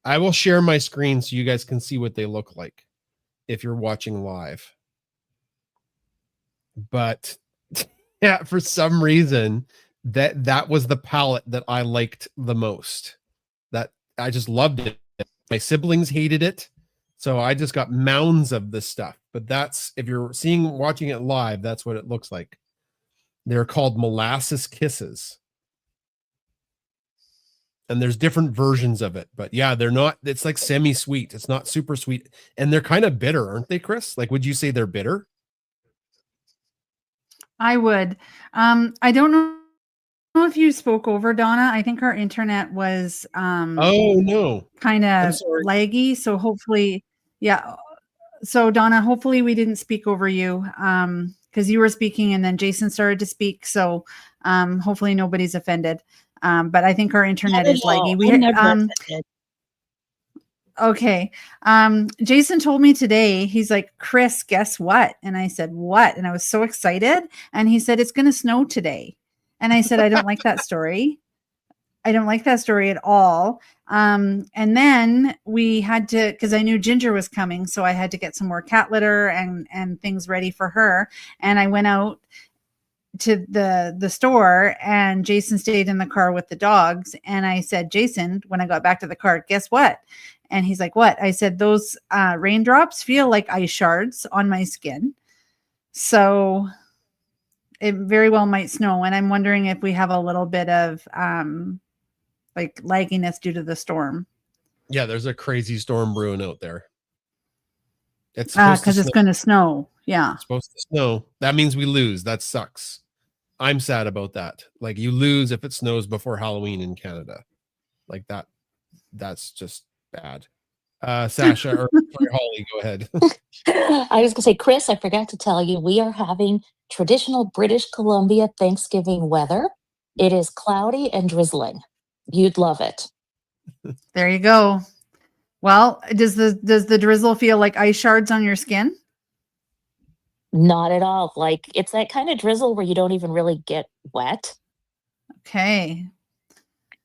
I will share my screen so you guys can see what they look like if you're watching live. But yeah, for some reason, that was the palette that I liked the most. That I just loved it. My siblings hated it, so I just got mounds of this stuff. But that's, if you're watching it live, that's what it looks like. They're called Molasses Kisses. And there's different versions of it, but yeah, they're not, it's like semi-sweet. It's not super sweet. And they're kind of bitter, aren't they, Chris? Like, would you say they're bitter? I would. I don't know if you spoke over, Donna. I think our internet was Oh no. kind I'm of sorry. laggy. So hopefully, yeah. So Donna, hopefully we didn't speak over you because you were speaking and then Jason started to speak. So hopefully nobody's offended. But I think our internet Not is at all. laggy. I'm We never offended. Okay. Jason told me today, he's like, Chris, guess what? And I said, what? And I was so excited. And he said, it's going to snow today. And I said, I don't like that story. I don't like that story at all. And then we had to, because I knew Ginger was coming, so I had to get some more cat litter and things ready for her. And I went out to the store, and Jason stayed in the car with the dogs. And I said, Jason, when I got back to the car, guess what? And he's like, what? I said, those raindrops feel like ice shards on my skin. So it very well might snow. And I'm wondering if we have a little bit of like lagginess due to the storm. Yeah, there's a crazy storm brewing out there. It's supposed to Because it's snow. going to snow. Yeah. It's supposed to snow. That means we lose. That sucks. I'm sad about that. Like, you lose if it snows before Halloween in Canada. Like that's just bad. Sasha or sorry, Holly, go ahead. I was going to say, Chris, I forgot to tell you, we are having traditional British Columbia Thanksgiving weather. It is cloudy and drizzling. You'd love it. There you go. Well, does the drizzle feel like ice shards on your skin? Not at all. Like, it's that kind of drizzle where you don't even really get wet. Okay.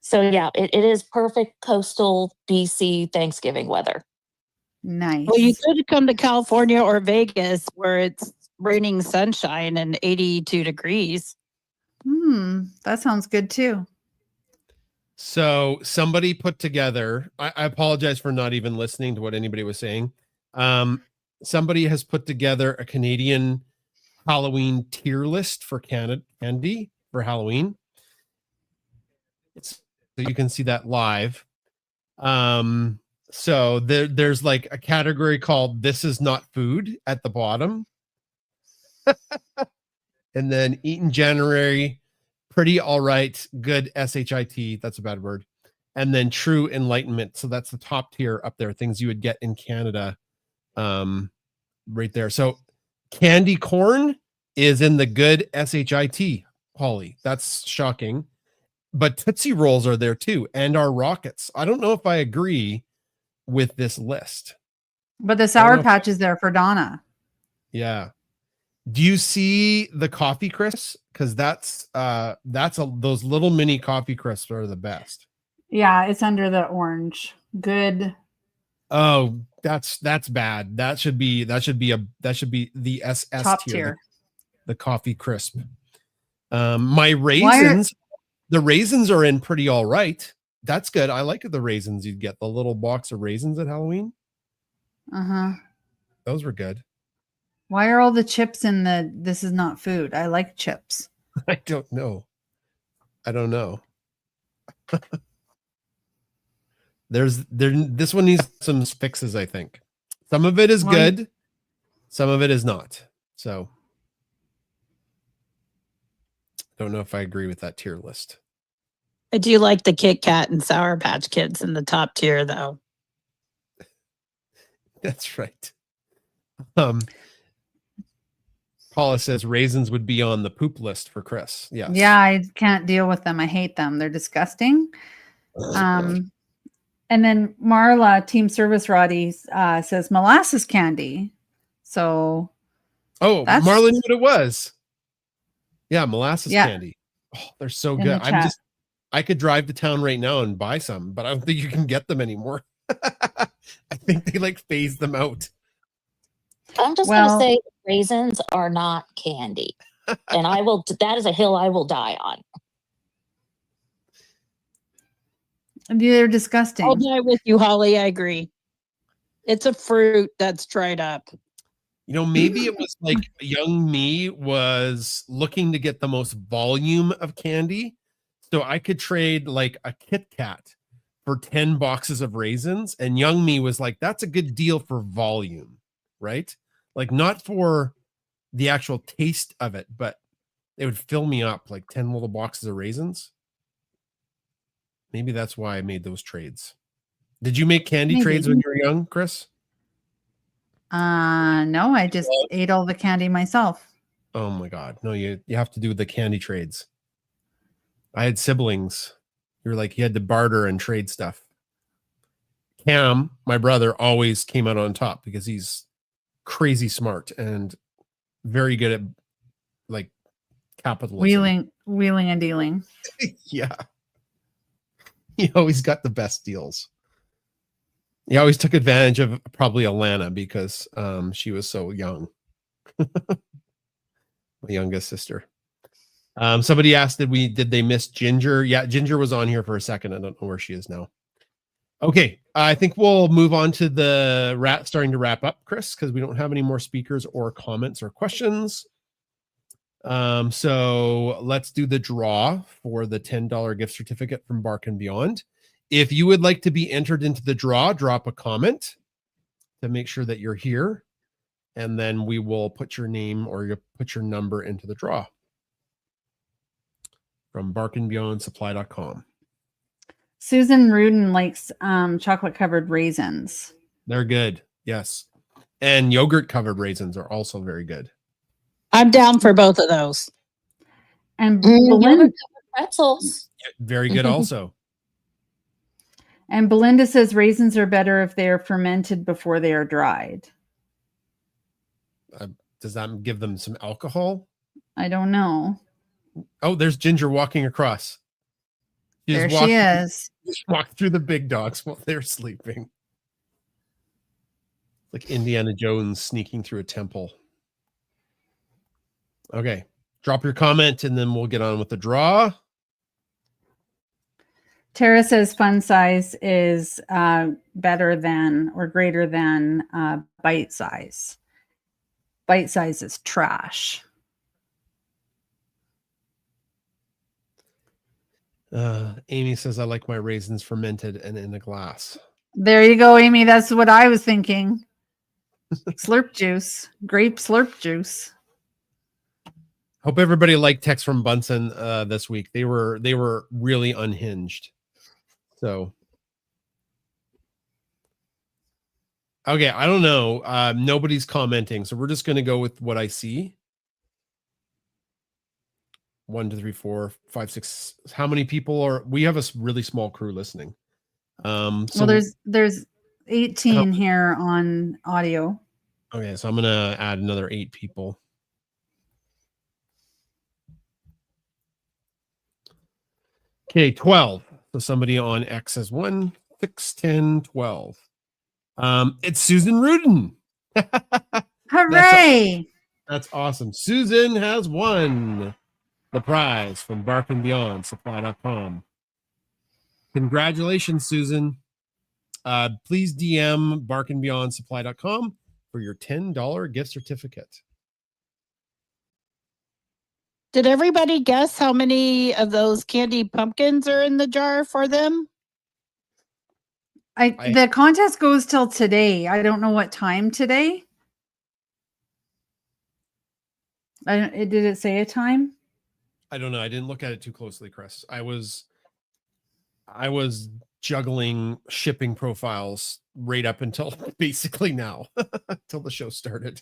So yeah, it is perfect coastal BC Thanksgiving weather. Nice. Well, you could come to California or Vegas where it's raining sunshine and 82 degrees. That sounds good too. So somebody put together, I apologize for not even listening to what anybody was saying. Somebody has put together a Canadian Halloween tier list for candy for Halloween. So you can see that live. So there's like a category called "This is not food" at the bottom. And then eat in January, pretty all right, good SHIT, that's a bad word. And then true enlightenment. So that's the top tier up there, things you would get in Canada. Right there. So candy corn is in the good SHIT, Holly. That's shocking. But Tootsie Rolls are there too, and our rockets. I don't know if I agree with this list. But the Sour know. Patch is there for Donna. Yeah. Do you see the coffee crisps? Because those little mini coffee crisps are the best. Yeah, it's under the orange. Good. Oh, that's bad. That should be the SS Top tier, tier. the coffee crisp. My raisins, the raisins are in pretty all right. That's good. I like the raisins you'd get, the little box of raisins at Halloween. Uh-huh. Those were good. Why are all the chips in the this is not food? I like chips. I don't know. This one needs some fixes, I think. Some of it is Well, good, some of it is not. So don't know if I agree with that tier list. I do like the Kit Kat and Sour Patch Kids in the top tier, though. That's right. Paula says raisins would be on the poop list for Chris. Yes. Yeah, I can't deal with them. I hate them. They're disgusting. And then Marla, Team Service Roddy, says molasses candy. So Oh, that's Marlon knew what it was. Yeah, molasses Yeah. candy. Oh, they're so In good. the chat. I could drive to town right now and buy some, but I don't think you can get them anymore. I think they like phased them out. I'm just Well- going to say raisins are not candy. And that is a hill I will die on. They're disgusting. I'll die with you, Holly. I agree. It's a fruit that's dried up. You know, maybe it was like young me was looking to get the most volume of candy. So I could trade like a Kit Kat for 10 boxes of raisins. And young me was like, that's a good deal for volume, right? Like not for the actual taste of it, but it would fill me up like 10 little boxes of raisins. Maybe that's why I made those trades. Did you make candy Maybe. trades when you were young, Chris? No, I just ate all the candy myself. Oh my God. No, you have to do the candy trades. I had siblings. You had to barter and trade stuff. Cam, my brother, always came out on top because he's crazy smart and very good at like capitalism. Wheeling and dealing. Yeah. He always got the best deals. He always took advantage of probably Alana because she was so young. My youngest sister. Somebody asked, did they miss Ginger? Yeah, Ginger was on here for a second. I don't know where she is now. Okay, I think we'll move on to the starting to wrap up, Chris, because we don't have any more speakers or comments or questions. So let's do the draw for the $10 gift certificate from Bark and Beyond. If you would like to be entered into the draw, drop a comment to make sure that you're here, and then we will put your name or you put your number into the draw from barkandbeyondsupply.com. Susan Rudin likes chocolate covered raisins. They're good. Yes. And yogurt covered raisins are also very good. I'm down for both of those. And Belinda, Pretzels. Very good also. and Belinda says raisins are better if they are fermented before they are dried. Does that give them some alcohol? I don't know. Oh, there's Ginger walking across. There she is. Walked through the big dogs while they're sleeping. Like Indiana Jones sneaking through a temple. Okay. Drop your comment and then we'll get on with the draw. Tara says fun size is better than or greater than bite size. Bite size is trash. Amy says, I like my raisins fermented and in a glass. There you go, Amy. That's what I was thinking. Slurp juice, grape slurp juice. Hope everybody liked text from Bunsen this week. They were really unhinged. So okay, I don't know. Nobody's commenting, so we're just gonna go with what I see. 1, 2, 3, 4, 5, 6. How many people are we have a really small crew listening? Well, there's 18 here on audio. Okay, so I'm gonna add another 8 people. Okay, 12. So somebody on X has 1, 6, 10, 12. It's Susan Rudin. Hooray! That's awesome. Susan has won the prize from Bark and Beyond Supply.com. Congratulations, Susan. Please DM Bark and Beyond Supply.com for your $10 gift certificate. Did everybody guess how many of those candy pumpkins are in the jar for them? The contest goes till today. I don't know what time today. Did it say a time? I don't know. I didn't look at it too closely, Chris. I was juggling shipping profiles right up until basically now, until the show started.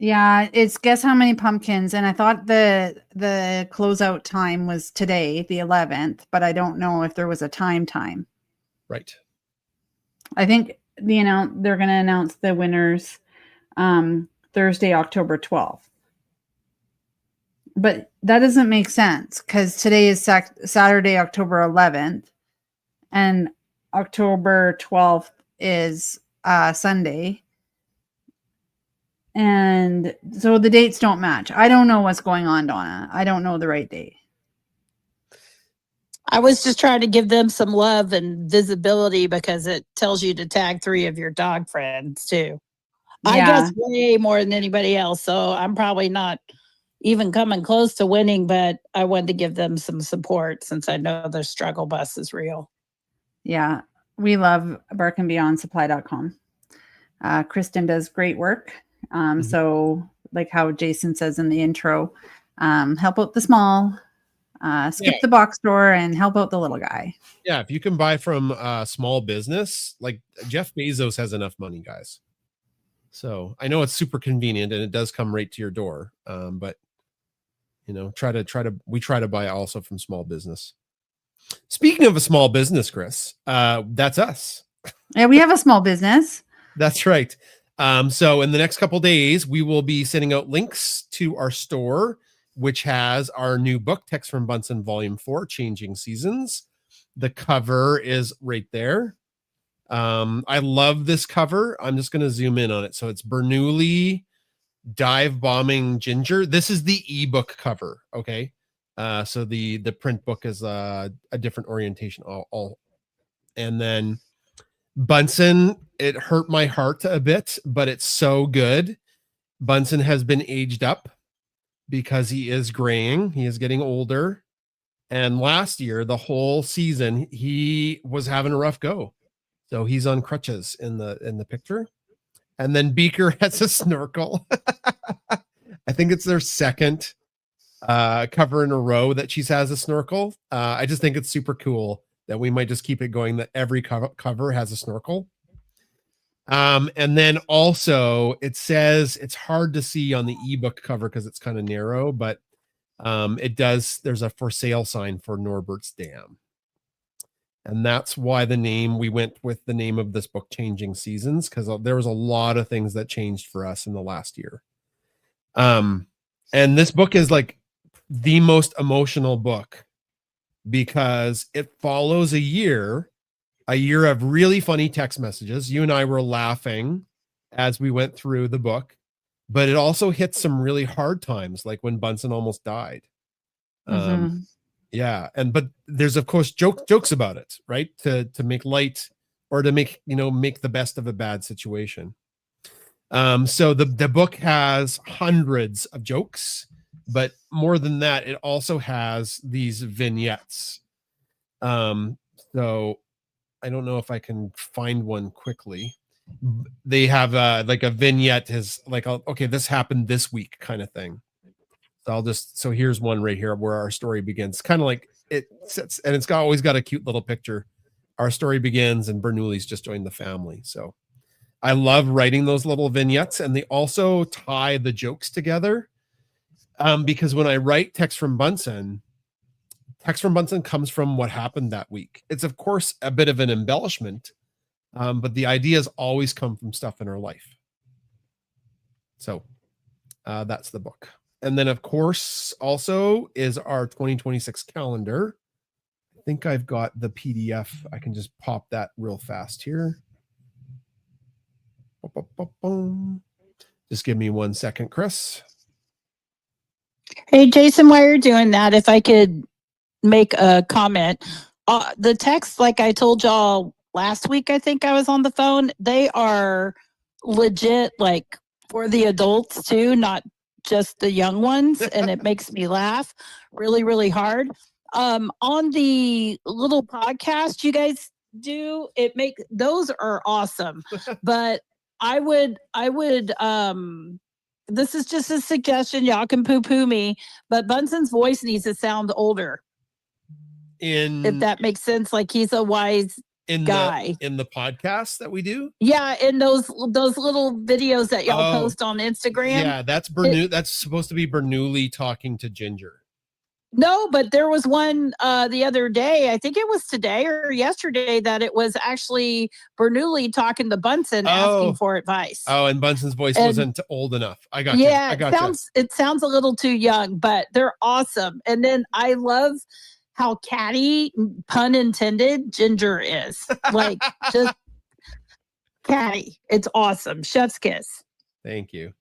Yeah, it's guess how many pumpkins, and I thought the closeout time was today, the 11th, but I don't know if there was a time. Right. I think they're going to announce the winners Thursday, October 12th. But that doesn't make sense because today is Saturday, October 11th, and October 12th is Sunday. And so the dates don't match. I don't know what's going on, Donna. I don't know the right date. I was just trying to give them some love and visibility because it tells you to tag 3 of your dog friends too. I guess way more than anybody else. So I'm probably not even coming close to winning, but I wanted to give them some support since I know their struggle bus is real. Yeah. We love barkandbeyondsupply.com. Kristen does great work. So like how Jason says in the intro, help out the small, skip the box store and help out the little guy. Yeah. If you can buy from a small business, like Jeff Bezos has enough money, guys. So I know it's super convenient and it does come right to your door. But we try to buy also from small business. Speaking of a small business, Chris, that's us. Yeah, we have a small business. That's right. So in the next couple days, we will be sending out links to our store, which has our new book, Text from Bunsen Volume 4, Changing Seasons. The cover is right there. I love this cover. I'm just going to zoom in on it. So it's Bernoulli Dive Bombing Ginger. This is the ebook cover. Okay. So the print book is a different orientation. And then Bunsen, it hurt my heart a bit, but it's so good. Bunsen has been aged up because he is graying. He is getting older. And last year, the whole season, he was having a rough go. So he's on crutches in the picture. And then Beaker has a snorkel. I think it's their second cover in a row that she has a snorkel. I just think it's super cool that we might just keep it going, that every cover has a snorkel. And then also it says it's hard to see on the ebook cover because it's kind of narrow, but there's a for sale sign for Norbert's Dam. And that's why we went with the name of this book, Changing Seasons, because there was a lot of things that changed for us in the last year. And this book is like the most emotional book because it follows a year of really funny text messages. You and I were laughing as we went through the book, but it also hits some really hard times, like when Bunsen almost died. Yeah. But there's of course jokes about it, right? To make light or to make the best of a bad situation. So the book has hundreds of jokes, but more than that, it also has these vignettes. So I don't know if I can find one quickly. They have like a vignette is like, okay, this happened this week kind of thing. So here's one right here where our story begins. Kind of like it sits, and it's always got a cute little picture. Our story begins and Bernoulli's just joined the family. So I love writing those little vignettes, and they also tie the jokes together. Because when I write text from Bunsen comes from what happened that week. It's of course a bit of an embellishment, But the ideas always come from stuff in our life. So that's the book. And then, of course, also is our 2026 calendar. I think I've got the PDF. I can just pop that real fast here. Just give me 1 second, Chris. Hey, Jason, while you're doing that, if I could make a comment. The text, like I told y'all last week, I think I was on the phone, they are legit, like for the adults too, not just the young ones. And it makes me laugh really, really hard. On the little podcast you guys do, those are awesome. But I would this is just a suggestion, y'all can poo-poo me, but Bunsen's voice needs to sound older. If that makes sense, like he's a wise guy. In the podcast that we do? Yeah, in those little videos that y'all post on Instagram. Yeah, that's that's supposed to be Bernoulli talking to Ginger. No, but there was one the other day, I think it was today or yesterday, that it was actually Bernoulli talking to Bunsen asking for advice. Oh, and Bunsen's voice wasn't old enough. I got you. Yeah, I got it sounds a little too young, but they're awesome. And then I love how catty, pun intended, Ginger is. Like, just catty. It's awesome. Chef's kiss. Thank you.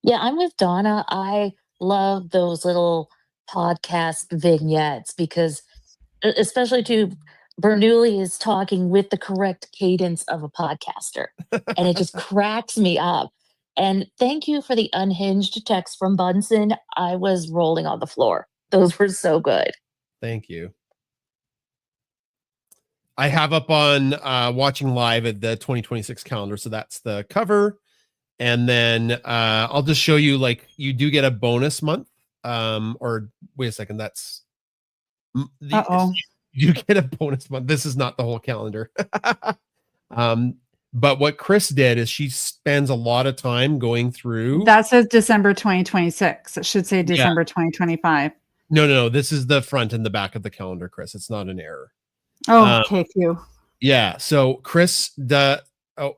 Yeah, I'm with Donna. I love those little podcast vignettes because, especially to Bernoulli is talking with the correct cadence of a podcaster, and it just cracks me up. And thank you for the unhinged text from Bunsen. I was rolling on the floor. Those were so good. Thank you. I have up on watching live at the 2026 calendar. So that's the cover. And then I'll just show you, like, you do get a bonus month. Or wait a second. That's you get a bonus month. This is not the whole calendar. But what Chris did is she spends a lot of time going through. That says December 2026. It should say December 2025. No. This is the front and the back of the calendar, Chris. It's not an error. Oh, okay, you. Yeah. So Chris,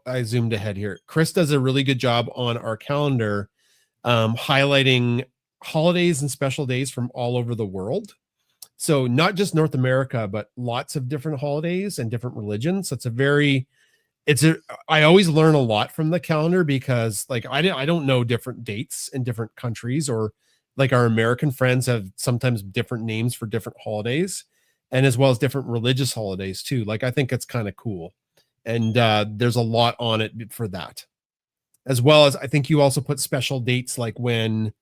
I zoomed ahead here. Chris does a really good job on our calendar, highlighting holidays and special days from all over the world. So not just North America, but lots of different holidays and different religions. So I always learn a lot from the calendar because, like, I don't know different dates in different countries, or like our American friends have sometimes different names for different holidays, and as well as different religious holidays too. Like, I think it's kind of cool. And there's a lot on it for that. As well as I think you also put special dates, like when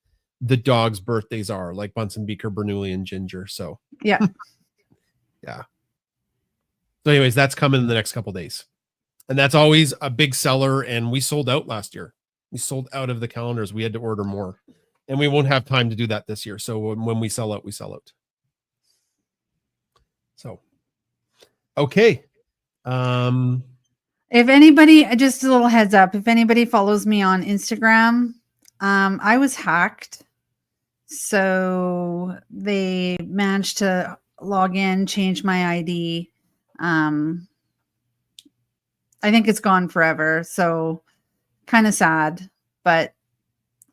the dogs' birthdays are, like Bunsen, Beaker, Bernoulli, and Ginger. So yeah. Yeah. So anyways, that's coming in the next couple days. And that's always a big seller. And we sold out last year. We sold out of the calendars. We had to order more. And we won't have time to do that this year. So when we sell out, we sell out. So, okay. If anybody, just a little heads up, if anybody follows me on Instagram, I was hacked. So they managed to log in, change my ID. I think it's gone forever. So kind of sad, but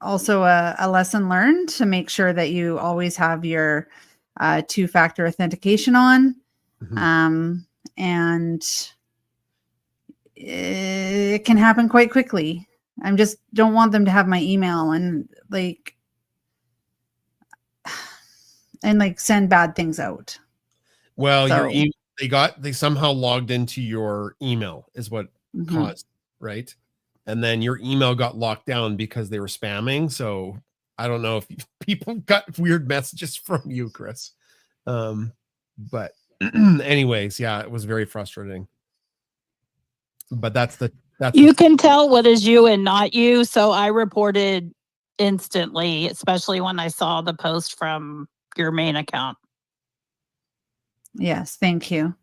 also a lesson learned to make sure that you always have your 2-factor authentication on. Mm-hmm. And it can happen quite quickly. I just don't want them to have my email and send bad things out. Well, so, they somehow logged into your email is what caused, right? And then your email got locked down because they were spamming. So I don't know if people got weird messages from you, Chris. But anyways, yeah, it was very frustrating. But that's you can tell what is you and not you. So I reported instantly, especially when I saw the post from your main account. Yes, thank you.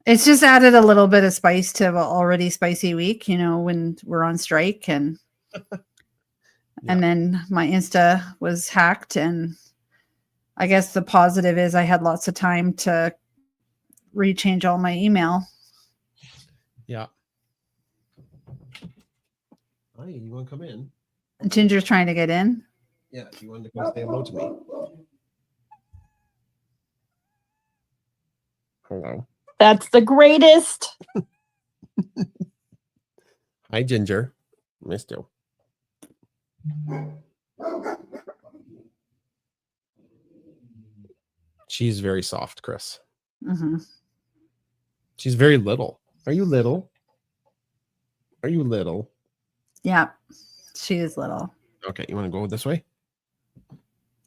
It's just added a little bit of spice to an already spicy week, when we're on strike, and and then my Insta was hacked, and I guess the positive is I had lots of time to rechange all my email. Yeah. Hi, you want to come in? Ginger's trying to get in. Yeah, you wanted to come say hello to me. Hello. That's the greatest. Hi, Ginger. Missed you. She's very soft, Chris. Hmm. She's very little. Are you little? Are you little? Yeah, she is little. Okay, you want to go this way?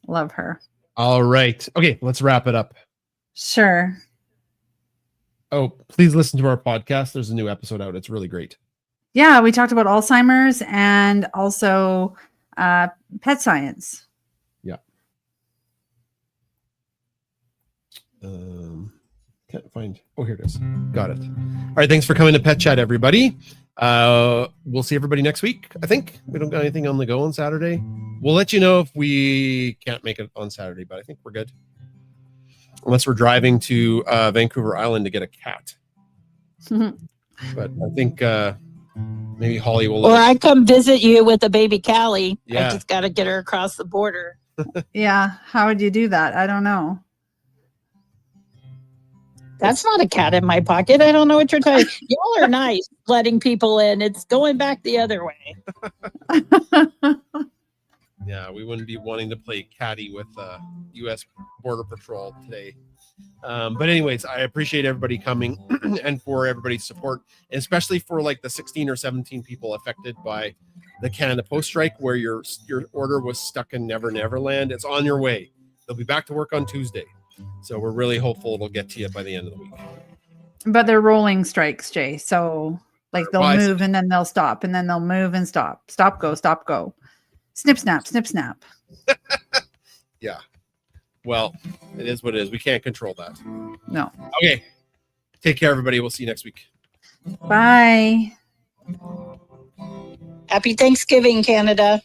Love her. All right. Okay, let's wrap it up. Sure. Oh, please listen to our podcast. There's a new episode out. It's really great. Yeah, we talked about Alzheimer's and also pet science. Yeah. Can't find. Oh, here it is. Got it. All right. Thanks for coming to Pet Chat, everybody. We'll see everybody next week. I think we don't got anything on the go on Saturday. We'll let you know if we can't make it on Saturday, but I think we're good. Unless we're driving to Vancouver Island to get a cat. But I think maybe Holly will. Or I come visit you with a baby Callie. Yeah. I just got to get her across the border. Yeah, how would you do that? I don't know. That's not a cat in my pocket. I don't know what you're talking. Y'all are nice letting people in. It's going back the other way. Yeah, we wouldn't be wanting to play caddy with U.S. Border Patrol today. But anyways, I appreciate everybody coming and for everybody's support, and especially for like the 16 or 17 people affected by the Canada Post strike, where your order was stuck in Never Neverland. It's on your way. They'll be back to work on Tuesday. So we're really hopeful it'll get to you by the end of the week. But they're rolling strikes, Jay. So like they'll Well, move and then they'll stop and then they'll move and stop. Stop, go, stop, go. Snip, snap, snip, snap. Yeah. Well, it is what it is. We can't control that. No. Okay. Take care, everybody. We'll see you next week. Bye. Happy Thanksgiving, Canada.